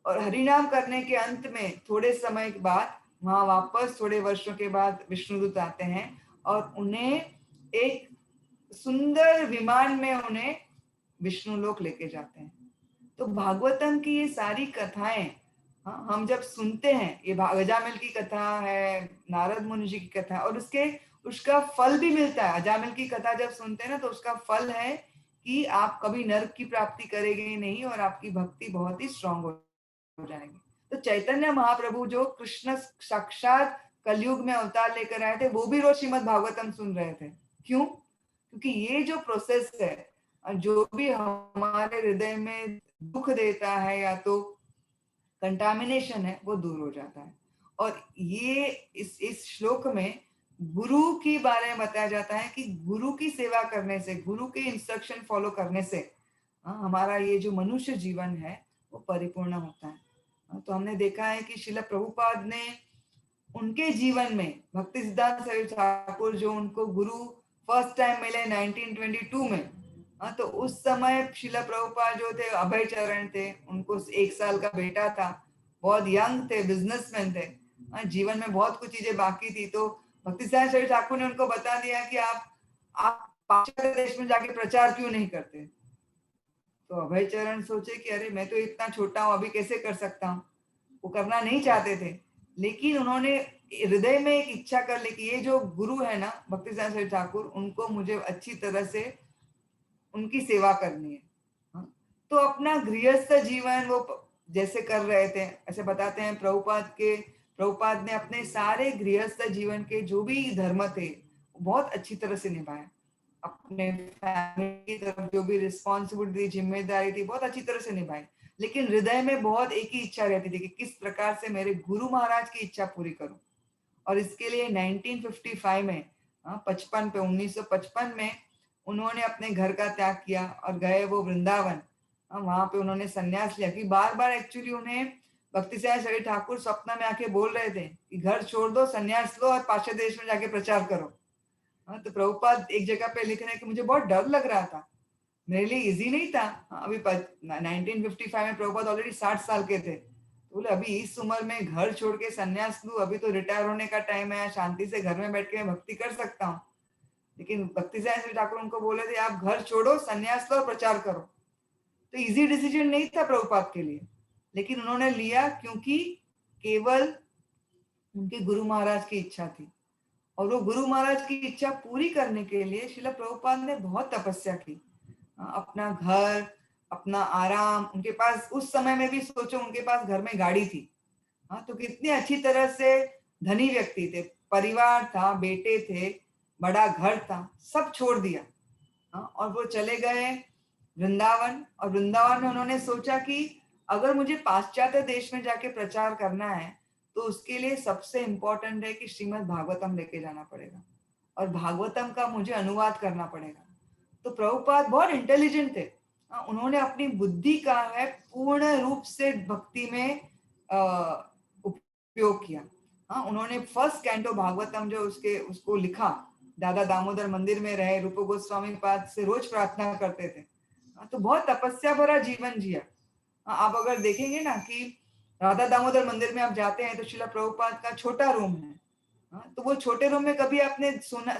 और हरिनाम करने के अंत में थोड़े समय के बाद, वहां वापस थोड़े वर्षों के बाद विष्णुदूत आते हैं और उन्हें एक सुंदर विमान में उन्हें विष्णु लोक लेके जाते हैं। तो भागवतम की ये सारी कथाएं हम जब सुनते हैं, ये अजामिल की कथा है, नारद मुनि जी की कथा, और उसका फल भी मिलता है। अजामिल की कथा जब सुनते हैं ना, तो उसका फल है कि आप कभी नरक की प्राप्ति करेंगे नहीं, और आपकी भक्ति बहुत ही स्ट्रांग हो जाएगी। तो चैतन्य महाप्रभु जो कृष्ण साक्षात कलयुग में अवतार लेकर आए थे, वो भी रोज श्रीमद् भागवतम सुन रहे थे। क्यों? क्योंकि ये जो प्रोसेस है, जो भी हमारे हृदय में दुख देता है या तो कंटामिनेशन है, वो दूर हो जाता है। और ये इस श्लोक में गुरु के बारे में बताया जाता है कि गुरु की सेवा करने से, गुरु के इंस्ट्रक्शन फॉलो करने से हमारा ये जो मनुष्य जीवन है वो परिपूर्ण होता है। तो हमने देखा है कि श्रील प्रभुपाद ने उनके जीवन में भक्ति सिद्धांत सरस्वती ठाकुर जो उनको गुरु फर्स्ट टाइम मिले 1922 में, हाँ, तो उस समय शिला प्रभुपाद जो थे अभय चरण थे, उनको 1 साल का बेटा था, बहुत यंग थे, बिजनेसमैन थे, हाँ, जीवन में बहुत कुछ चीजें बाकी थी। तो भक्ति सिद्धांत सरस्वती ठाकुर ने उनको बता दिया कि आप पाश्चात्य देश में जाके प्रचार क्यों नहीं करते। तो अभय चरण सोचे कि अरे मैं तो इतना छोटा हूँ, अभी कैसे कर सकता हूँ। वो करना नहीं चाहते थे, लेकिन उन्होंने हृदय में एक इच्छा कर ली कि ये जो गुरु है ना भक्ति सिद्धांत सरस्वती ठाकुर, उनको मुझे अच्छी तरह से उनकी सेवा करनी है। हाँ? तो अपना गृहस्थ जीवन वो जैसे कर रहे थे, ऐसे बताते हैं प्रभुपाद ने अपने सारे गृहस्थ जीवन के जो भी धर्म थे बहुत अच्छी तरह से निभाया। अपने फैमिली की तरफ जो भी रिस्पॉन्सिबिलिटी, जिम्मेदारी थी, बहुत अच्छी तरह से निभाई। लेकिन हृदय में बहुत एक ही इच्छा रहती थी कि किस प्रकार से मेरे गुरु महाराज की इच्छा पूरी करूं। और इसके लिए 1955 में 1955 में उन्होंने अपने घर का त्याग किया और गए वो वृंदावन। वहां पे उन्होंने संन्यास लिया कि बार बार एक्चुअली उन्हें भक्ति सिद्धांत सरस्वती ठाकुर स्वप्न में आके बोल रहे थे कि घर छोड़ दो, संन्यास लो और पाश्चात्य देश में जाके प्रचार करो। तो प्रभुपाद एक जगह पे लिख रहे हैं कि मुझे बहुत डर लग रहा था, मेरे लिए इजी नहीं था। अभी 1955 में प्रभुपाद ऑलरेडी 60 साल के थे। तो बोले अभी इस उम्र में घर छोड़ के संन्यास लूं, अभी तो रिटायर होने का टाइम है, शांति से घर में बैठ के मैं भक्ति कर सकता हूँ। लेकिन भक्ति सिद्धांत सरस्वती ठाकुर उनको बोले थे आप घर छोड़ो, संन्यास लो और प्रचार करो। तो इजी डिसीजन नहीं था प्रभुपाद के लिए, लेकिन उन्होंने लिया क्योंकि केवल उनके गुरु महाराज की इच्छा थी। और वो गुरु महाराज की इच्छा पूरी करने के लिए शिला प्रभुपाद ने बहुत तपस्या की। अपना घर, अपना आराम, उनके पास उस समय में भी सोचो उनके पास घर में गाड़ी थी। हाँ, तो कितनी अच्छी तरह से धनी व्यक्ति थे, परिवार था, बेटे थे, बड़ा घर था, सब छोड़ दिया। हाँ, और वो चले गए वृंदावन। और वृंदावन में उन्होंने सोचा कि अगर मुझे पाश्चात्य देश में जाके प्रचार करना है तो उसके लिए सबसे इंपॉर्टेंट है कि श्रीमद् भागवतम लेके जाना पड़ेगा और भागवतम का मुझे अनुवाद करना पड़ेगा। तो प्रभुपाद बहुत इंटेलिजेंट थे। उन्होंने अपनी बुद्धि का है पूर्ण रूप से भक्ति में उपयोग किया। हाँ, उन्होंने फर्स्ट कैंटो भागवतम जो उसको लिखा, दादा दामोदर मंदिर में रहे, रूप गोस्वामी पाद से रोज प्रार्थना करते थे। तो बहुत तपस्या भरा जीवन जिया। आप अगर देखेंगे ना कि राधा दामोदर मंदिर में आप जाते हैं तो शिला प्रभुपाद का छोटा रूम है। तो वो छोटे रूम में कभी आपने सुना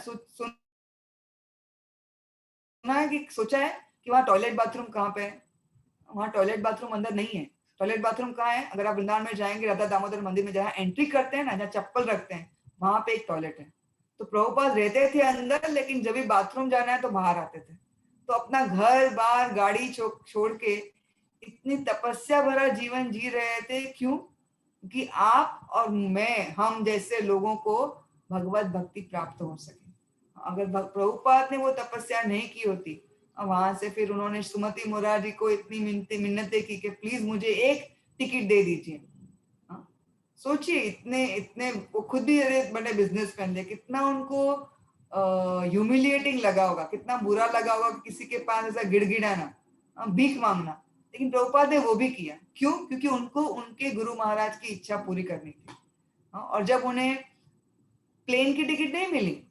है कि सोचा है कि वहाँ टॉयलेट बाथरूम कहाँ पे है? वहाँ टॉयलेट बाथरूम अंदर नहीं है। टॉयलेट बाथरूम कहाँ है? अगर आप वृंदावन में जाएंगे राधा दामोदर मंदिर में, जहाँ एंट्री करते हैं ना, जहाँ चप्पल रखते हैं, वहां पे एक टॉयलेट है। तो प्रभुपाद रहते थे अंदर, लेकिन जब भी बाथरूम जाना है तो बाहर आते थे। तो अपना घर बार गाड़ी छोड़ के इतनी तपस्या भरा जीवन जी रहे थे। क्यों? कि आप और मैं, हम जैसे लोगों को भगवत भक्ति प्राप्त हो सके। अगर प्रभुपाद ने वो तपस्या नहीं की होती, वहां से फिर उन्होंने सुमति मुरारी को इतनी मिन्नतें की कि प्लीज मुझे एक टिकट दे दीजिए। सोचिए, इतने वो खुद भी बड़े बिजनेसमैन थे, कितना उनको ह्यूमिलिएटिंग लगा होगा, कितना बुरा लगा होगा किसी के पास ऐसा गिड़गिड़ाना, भीख मांगना। लेकिन प्रभुपाद ने वो भी किया। क्यों? क्योंकि उनको उनके गुरु महाराज की इच्छा पूरी करनी थी। और जब उन्हें प्लेन की टिकट नहीं मिली,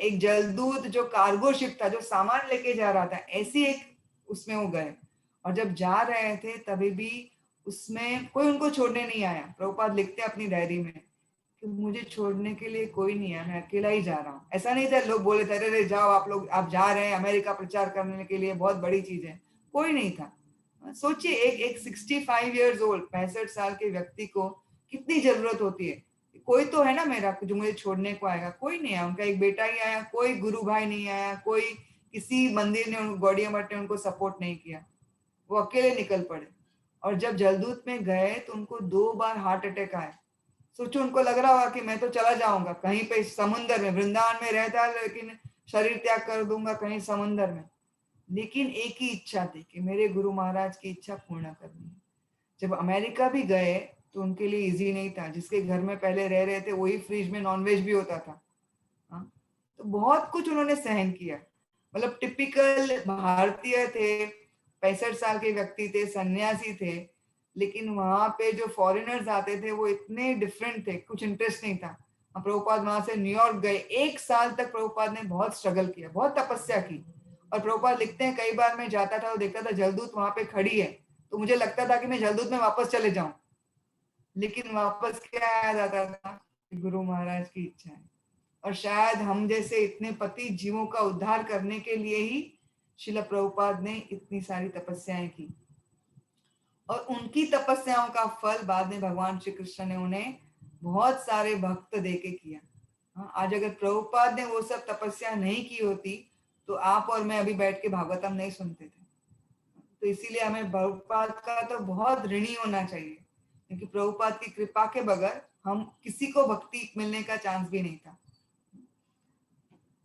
एक जलदूत जो कार्गो शिप था जो सामान लेके जा रहा था, ऐसी एक उसमें वो गए। और जब जा रहे थे तभी भी उसमें कोई उनको छोड़ने नहीं आया। प्रभुपाद लिखते अपनी डायरी में कि मुझे छोड़ने के लिए कोई नहीं है, मैं अकेला ही जा रहा हूँ। ऐसा नहीं था लोग बोले थे अरे जाओ आप लोग, आप जा रहे हैं अमेरिका प्रचार करने के लिए, बहुत बड़ी चीज है। कोई नहीं था। सोचिए, एक 65 ईयर्स ओल्ड, 65 साल के व्यक्ति को कितनी जरूरत होती है। कोई तो है ना मेरा जो मुझे छोड़ने को आएगा। कोई नहीं आया। उनका एक बेटा ही आया, कोई गुरु भाई नहीं आया, कोई किसी मंदिर ने गौड़िया मठ ने उनको सपोर्ट नहीं किया। वो अकेले निकल पड़े। और जब जलदूत में गए तो उनको 2 बार हार्ट अटैक आए। सोचो, उनको लग रहा होगा कि मैं तो चला जाऊंगा कहीं पे समुन्द्र में, वृंदावन में रहता है लेकिन शरीर त्याग कर दूंगा कहीं समुन्द्र में। लेकिन एक ही इच्छा थी कि मेरे गुरु महाराज की इच्छा पूर्ण करनी है। जब अमेरिका भी गए तो उनके लिए इजी नहीं था। जिसके घर में पहले रह रहे थे वही फ्रिज में नॉनवेज भी होता था। तो बहुत कुछ उन्होंने सहन किया। मतलब टिपिकल भारतीय थे, 65 साल के व्यक्ति थे, सन्यासी थे, लेकिन वहां पे जो फॉरेनर्स आते थे वो इतने डिफरेंट थे, कुछ इंटरेस्ट नहीं था। अब प्रभुपाद वहां से न्यूयॉर्क गए, 1 साल तक प्रभुपाद ने बहुत स्ट्रगल किया, बहुत तपस्या की। और प्रभुपाद लिखते हैं कई बार मैं जाता था और देखता था जलदूत वहां पे खड़ी है, तो मुझे लगता था कि मैं जलदूत में वापस चले जाऊं, लेकिन वापस क्या याद आता था, गुरु महाराज की इच्छा है। और शायद हम जैसे इतने पति जीवों का उद्धार करने के लिए ही श्रील प्रभुपाद ने इतनी सारी तपस्याएं की, और उनकी तपस्याओं का फल बाद में भगवान श्री कृष्ण ने उन्हें बहुत सारे भक्त देके किया। आज अगर प्रभुपाद ने वो सब तपस्या नहीं की होती तो आप और मैं अभी बैठ के भागवतम नहीं सुनते थे। तो इसीलिए हमें प्रभुपाद का तो बहुत ऋणी होना चाहिए, क्योंकि प्रभुपाद की कृपा के बगैर हम किसी को भक्ति मिलने का चांस भी नहीं था।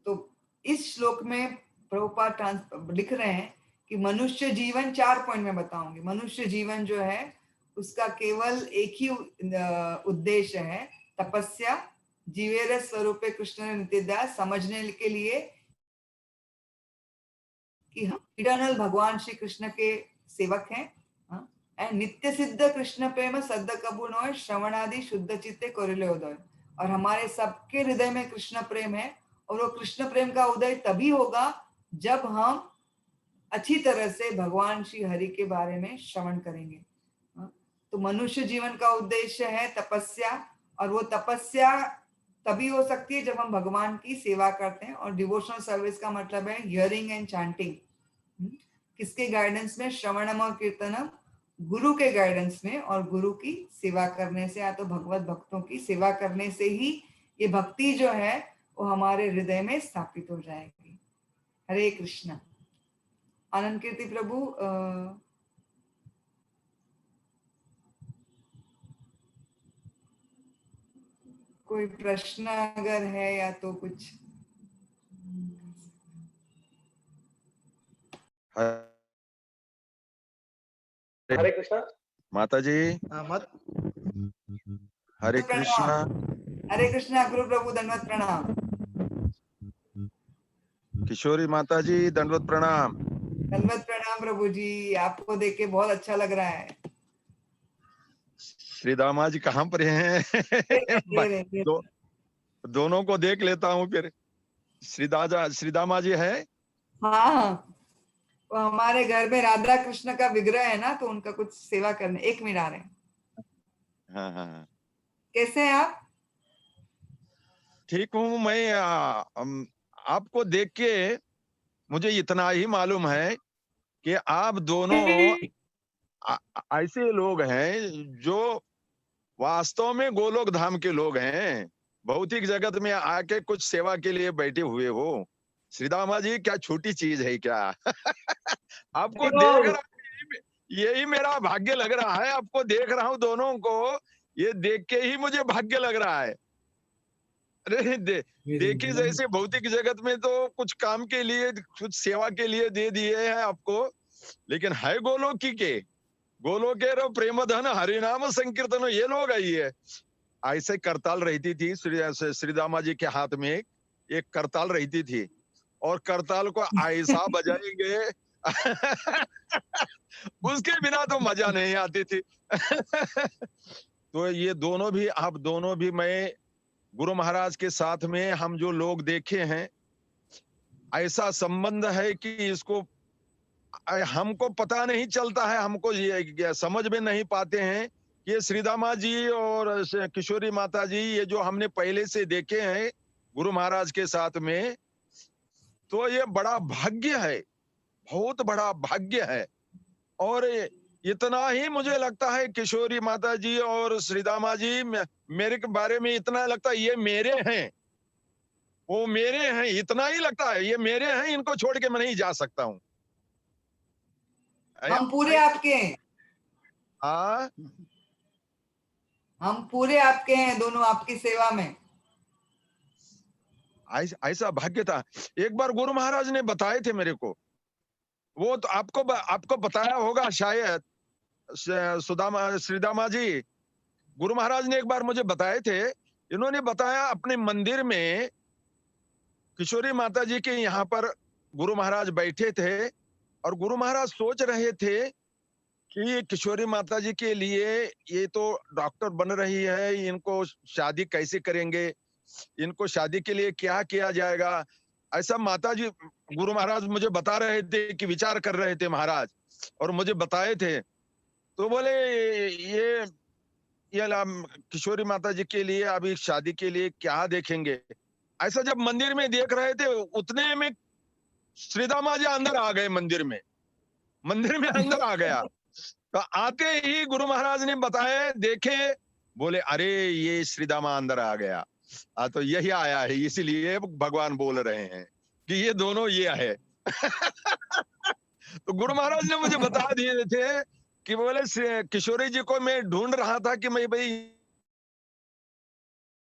तो इस श्लोक में प्रभुपाद लिख रहे हैं कि मनुष्य जीवन, 4 पॉइंट में बताऊंगी। मनुष्य जीवन जो है उसका केवल एक ही उद्देश्य है, तपस्या, जीवेर स्वरूपे कृष्ण नित्य, समझने के लिए कि हम इटर्नल भगवान श्री कृष्ण के सेवक हैं, नित्य सिद्ध कृष्ण प्रेम सद्द कबून श्रवणादि शुद्ध चित्ते कोरिले उदय। और हमारे सबके हृदय में कृष्ण प्रेम है, और वो कृष्ण प्रेम का उदय तभी होगा जब हम अच्छी तरह से भगवान श्री हरि के बारे में श्रवण करेंगे। तो मनुष्य जीवन का उद्देश्य है तपस्या, और वो तपस्या तभी हो सकती है जब हम भगवान की सेवा करते हैं। और डिवोशनल सर्विस का मतलब है हियरिंग एंड चैंटिंग। किसके गाइडेंस में? श्रवणम और कीर्तनम, गुरु के गाइडेंस में। और गुरु की सेवा करने से, या तो भगवत भक्तों की सेवा करने से ही ये भक्ति जो है वो हमारे हृदय में स्थापित हो जाएगी। हरे कृष्ण। आनंद कीर्ति प्रभु, कोई प्रश्न अगर है या तो कुछ। हरे कृष्णा माता जी। मत हरे कृष्णा। हरे कृष्णा गुरु प्रभु, दंडवत प्रणाम। किशोरी माता जी दंडवत प्रणाम। दंडवत प्रणाम प्रभु जी, आपको देख के बहुत अच्छा लग रहा है। श्री दामा जी कहाँ पर हैं? दोनों को देख लेता हूँ फिर। श्री दामा जी है? हाँ, वो हमारे घर में राधा कृष्ण का विग्रह है ना, तो उनका कुछ सेवा करने 1 मिनट आ रहे हैं। हाँ हाँ, कैसे हैं आप? ठीक हूँ मैं। आपको देख के मुझे इतना ही मालूम है कि आप दोनों ऐसे लोग हैं जो वास्तव में गोलोक धाम के लोग हैं, भौतिक जगत में आके कुछ सेवा के लिए बैठे हुए हो। श्रीदामा जी क्या छोटी चीज है क्या? आपको देख रहा हूं, यही मेरा भाग्य लग रहा है। आपको देख रहा हूं दोनों को, ये देख के ही मुझे भाग्य लग रहा है। अरे देखिए, जैसे भौतिक जगत में तो कुछ काम के लिए, कुछ सेवा के लिए दे दिए हैं आपको, लेकिन है गोलोकी के, गोलोकेर प्रेम धन हरिनाम संकीर्तन, ये लोग आई है। ऐसे करताल रहती थी श्रीदामा जी के हाथ में, एक करताल रहती थी, और करताल को ऐसा बजाएंगे उसके बिना तो मजा नहीं आती थी। तो ये दोनों भी, आप दोनों भी, मैं गुरु महाराज के साथ में हम जो लोग देखे हैं, ऐसा संबंध है कि इसको हमको पता नहीं चलता है, हमको ये समझ में नहीं पाते हैं। ये श्रीदामा जी और किशोरी माता जी, ये जो हमने पहले से देखे हैं गुरु महाराज के साथ में, तो ये बड़ा भाग्य है, बहुत बड़ा भाग्य है। और इतना ही मुझे लगता है किशोरी माता जी और श्रीदामा जी, मेरे के बारे में इतना लगता है ये मेरे हैं, वो मेरे हैं, इतना ही लगता है ये मेरे हैं, इनको छोड़ के मैं नहीं जा सकता हूँ। हम पूरे आपके हैं। हाँ, हम पूरे आपके हैं, दोनों आपकी सेवा में। ऐसा भाग्य था। एक बार गुरु महाराज ने बताए थे मेरे को, वो तो आपको बताया होगा शायद, श्रीदामा जी, गुरु महाराज ने एक बार मुझे बताए थे। इन्होंने बताया अपने मंदिर में किशोरी माता जी के यहाँ पर गुरु महाराज बैठे थे, और गुरु महाराज सोच रहे थे कि किशोरी माता जी के लिए ये तो डॉक्टर बन रही है, इनको शादी कैसे करेंगे, इनको शादी के लिए क्या किया जाएगा, ऐसा माता जी गुरु महाराज मुझे बता रहे थे कि विचार कर रहे थे महाराज, और मुझे बताए थे। तो बोले ये किशोरी माता जी के लिए अभी शादी के लिए क्या देखेंगे। ऐसा जब मंदिर में देख रहे थे उतने में श्रीदामा जी अंदर आ गए मंदिर में अंदर आ गया। तो आते ही गुरु महाराज ने बताए, देखे, बोले अरे ये श्रीदामा अंदर आ गया। तो यही आया है, इसीलिए भगवान बोल रहे हैं कि ये दोनों ये है। तो गुरु महाराज ने मुझे बता दिए थे कि बोले किशोरी जी को मैं ढूंढ रहा था कि मैं भाई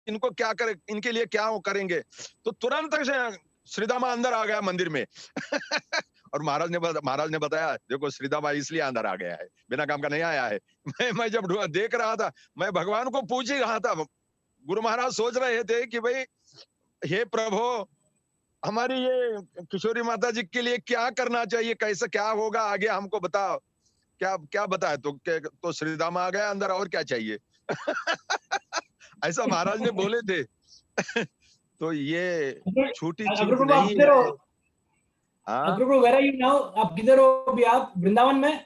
इनको क्या करे, इनके लिए क्या वो करेंगे। तो तुरंत श्रीदामा अंदर आ गया मंदिर में। और महाराज ने बताया, देखो श्रीदामा इसलिए अंदर आ गया है, बिना काम का नहीं आया है। मैं जब देख रहा था, मैं भगवान को पूछ ही रहा था। गुरु महाराज सोच रहे थे कि भाई हे प्रभु, हमारी ये किशोरी माता जी के लिए क्या करना चाहिए, कैसे क्या होगा आगे हमको बताओ, क्या बताए। तो श्रीदामा आ गया अंदर, और क्या चाहिए। ऐसा महाराज ने बोले थे। तो ये छोटी चीज नहीं है। Where are you now? आप किधर हो अभी? आप वृंदावन में?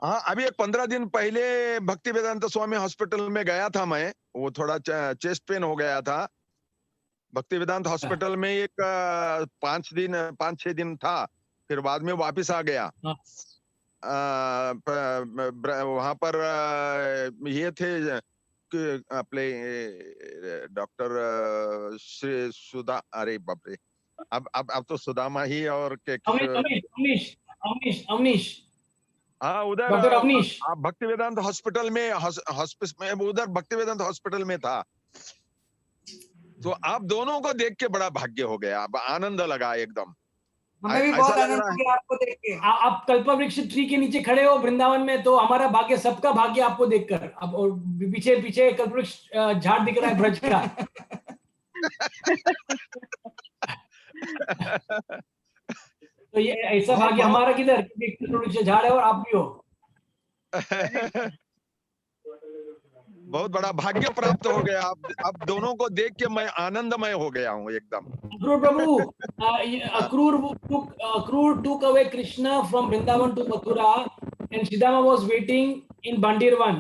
हाँ, अभी एक 15 दिन पहले भक्ति वेदांत स्वामी हॉस्पिटल में गया था मैं। वो थोड़ा चेस्ट पेन हो गया था। भक्ति वेदांत हॉस्पिटल में एक 5-6 दिन था, फिर बाद में वापस आ गया। वहां पर ये थे अपने डॉक्टर श्री सुधा, अरे बाप रे, अब तो सुदामा ही और अवनीश। हाँ, उधर डॉक्टर अवनीश भक्ति वेदांत हॉस्पिटल में, हॉस्पिस में, उधर भक्ति वेदांत हॉस्पिटल में था। तो आप दोनों को देख के बड़ा भाग्य हो गया, अब आनंद लगा एकदम। हमें भी बहुत आनंद हो गया आपको देख के। आप कल्पवृक्ष ट्री के नीचे खड़े हो वृंदावन में, तो हमारा भाग्य, सबका भाग्य आपको देखकर। अब और पीछे कल्पवृक्ष झाड़ दिख रहा है ब्रज का। तो ये ऐसा भाग्य हमारा किधर, कल्पवृक्ष झाड़ है और आप भी हो। बहुत बड़ा भाग्य प्राप्त हो गया। अब दोनों को देख के मैं आनंदमय हो गया हूँ एकदम। प्रभु, Akrur took away Krishna from Vrindavan to Mathura, and Sridhama was waiting in Bandirvan.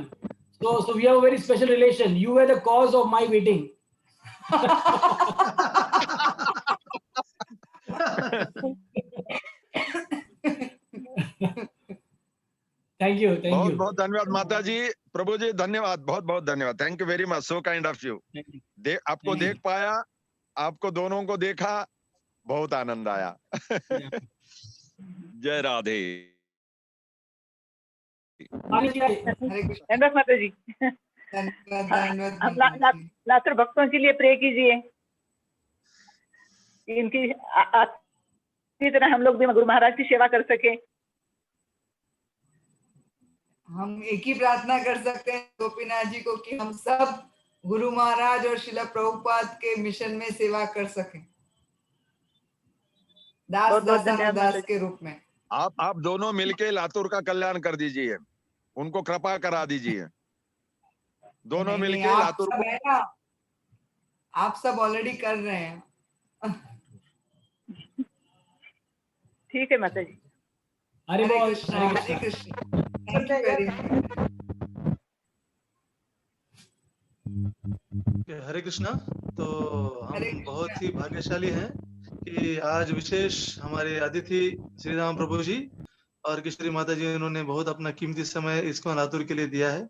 So we have a very special relation. You were the cause of my waiting. Thank you. बहुत धन्यवाद माता जी, प्रभु जी, धन्यवाद, बहुत धन्यवाद। Thank you very much, so kind of you. आपको देख पाया, आपको दोनों को देखा, बहुत आनंद आया। जय राधे। धन्यवाद माता जी। लातर भक्तों के लिए प्रे कीजिए, इनकी इसी तरह हम लोग भी गुरु महाराज की सेवा कर सके। हम एक ही प्रार्थना कर सकते हैं गोपीनाथ जी को कि हम सब गुरु महाराज और शिला प्रभुपाद के मिशन में सेवा कर सकें, दास के रूप में। आप दोनों मिलके लातूर का कल्याण कर दीजिए, उनको कृपा करा दीजिए। दोनों मिलके लातूर को, आप सब ऑलरेडी कर रहे हैं। ठीक है माता जी। Hare Krishna. Thank you very much. Hare Krishna. तो हम बहुत ही भाग्यशाली हैं कि आज विशेष हमारे अतिथि श्री राम प्रभु जी और किशोरी माता जी, उन्होंने बहुत अपना कीमती समय इसको लातूर के लिए दिया है।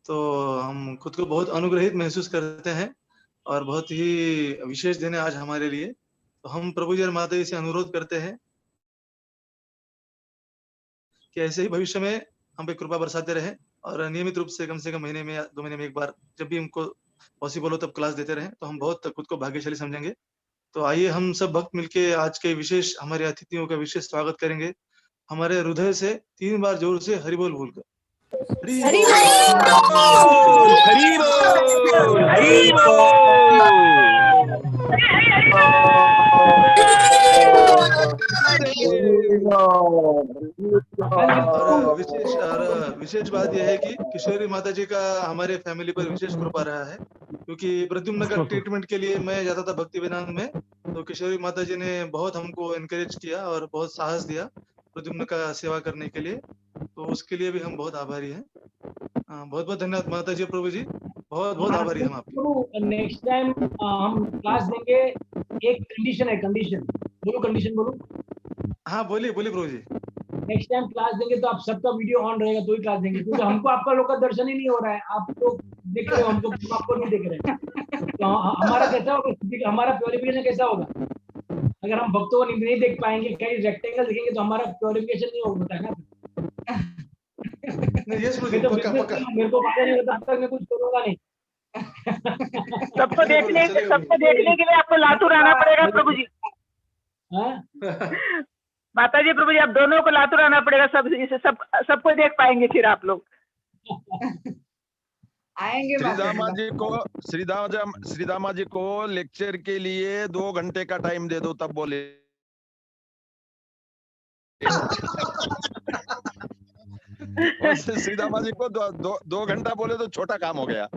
तो हम खुद को बहुत अनुग्रहित महसूस करते हैं और बहुत ही विशेष दिन है आज हमारे लिए। तो हम प्रभु जी और माता जी से अनुरोध करते हैं कि ऐसे ही भविष्य में हम पे कृपा बरसाते रहे और नियमित रूप से कम महीने में या 2 महीने में एक बार, जब भी हमको पॉसिबल हो तब क्लास देते रहे, तो हम बहुत खुद को भाग्यशाली समझेंगे। तो आइए हम सब भक्त मिलके आज के विशेष हमारे अतिथियों का विशेष स्वागत करेंगे हमारे हृदय से 3 बार जोर से हरि बोल बोलकर। हरि बोल। और विशेष बात यह है कि किशोरी माता जी का हमारे फैमिली पर विशेष कृपा रहा है, क्योंकि प्रद्युम्न का ट्रीटमेंट के लिए मैं जाता था भक्ति वेदांत में, तो किशोरी माता जी ने बहुत हमको एनकरेज किया और बहुत साहस दिया प्रद्युम्न का सेवा करने के लिए, तो उसके लिए भी हम बहुत आभारी हैं। बहुत बहुत धन्यवाद माता जी, प्रभु जी, बहुत बहुत आभारी हम आपके। नेक्स्ट टाइम हम क्लास देंगे, एक कंडीशन है, कंडीशन बोलो, कंडीशन बोलो। हाँ बोलिए बोलिए प्रभु जी। नेक्स्ट टाइम क्लास देंगे तो आप सबका वीडियो ऑन रहेगा तो ही क्लास देंगे, क्योंकि हमको आपका लोग का दर्शन ही नहीं हो रहा है, आप लोग देख रहे हो हमको, हम आपको नहीं देख रहे हैं, तो हमारा कैसा होगा, हमारा प्योरिफिकेशन कैसा होगा? अगर हम भक्तों को नहीं देख पाएंगे, कहीं रेक्टेंगल देखेंगे तो हमारा प्योरिफिकेशन नहीं होता है ना। यस प्रभु जी, पक्का पक्का। मेरे को पता नहीं होता, तब तक मैं कुछ करूंगा नहीं। सबको देखने के लिए आपको लातूर आना पड़ेगा प्रभु जी। माता जी, प्रभु जी, आप दोनों को लातूर आना पड़ेगा, सबको देख पाएंगे फिर आप लोग। आएंगे श्रीदामा जी को लेक्चर के लिए 2 घंटे का टाइम दे दो, तब बोले। श्रीदामा जी को 2 घंटा बोले तो छोटा काम हो गया।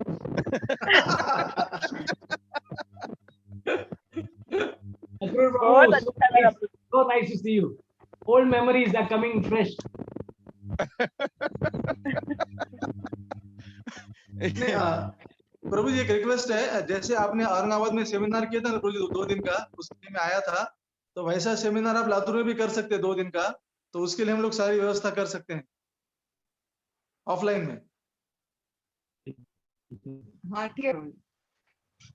बहुत अच्छा लगा। So nice to see you. Old memories are coming fresh. प्रभु जी एक रिक्वेस्ट है, जैसे आपने औरंगाबाद में सेमिनार किया था ना प्रभु जी 2 दिन का, उसके में आया था, तो वैसा सेमिनार आप लातूर में भी कर सकते हैं 2 दिन का, तो उसके लिए हम लोग सारी व्यवस्था कर सकते हैं ऑफलाइन में। हाँ ठीक है,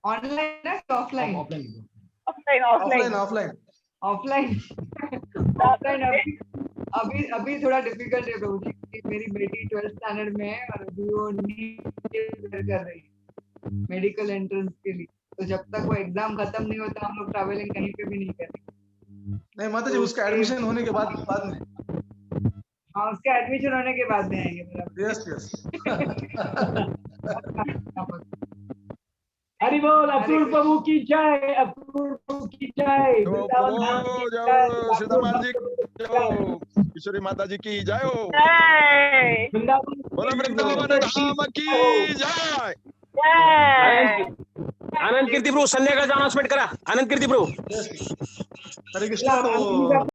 ऑनलाइन ना offline? Offline offline offline offline अभी थोड़ा डिफिकल्ट है प्रभु जी, क्योंकि मेरी बेटी 12th स्टैंडर्ड में है और अभी वो नीट कर रही है मेडिकल एंट्रेंस के लिए, तो जब तक वो एग्जाम खत्म नहीं होता हम लोग ट्रैवलिंग कहीं पे भी नहीं करेंगे। नहीं माता जी, उसका एडमिशन होने के बाद में। हाँ, उसका एडमिशन होने के बाद में आएंगे। Yes yes. हरि बोल, अक्रूर प्रभु की जय, अक्रूर प्रभु की जय, वृंदावन धाम की जय, श्रीदामा जी किशोरी माता जी की जय हो, वृंदावन धाम की जय। आनंद कीर्ती प्रभू संध्याकाळचं अनाउन्समेंट करा, आनंद कीर्ती प्रभू। हरे कृष्णा। तो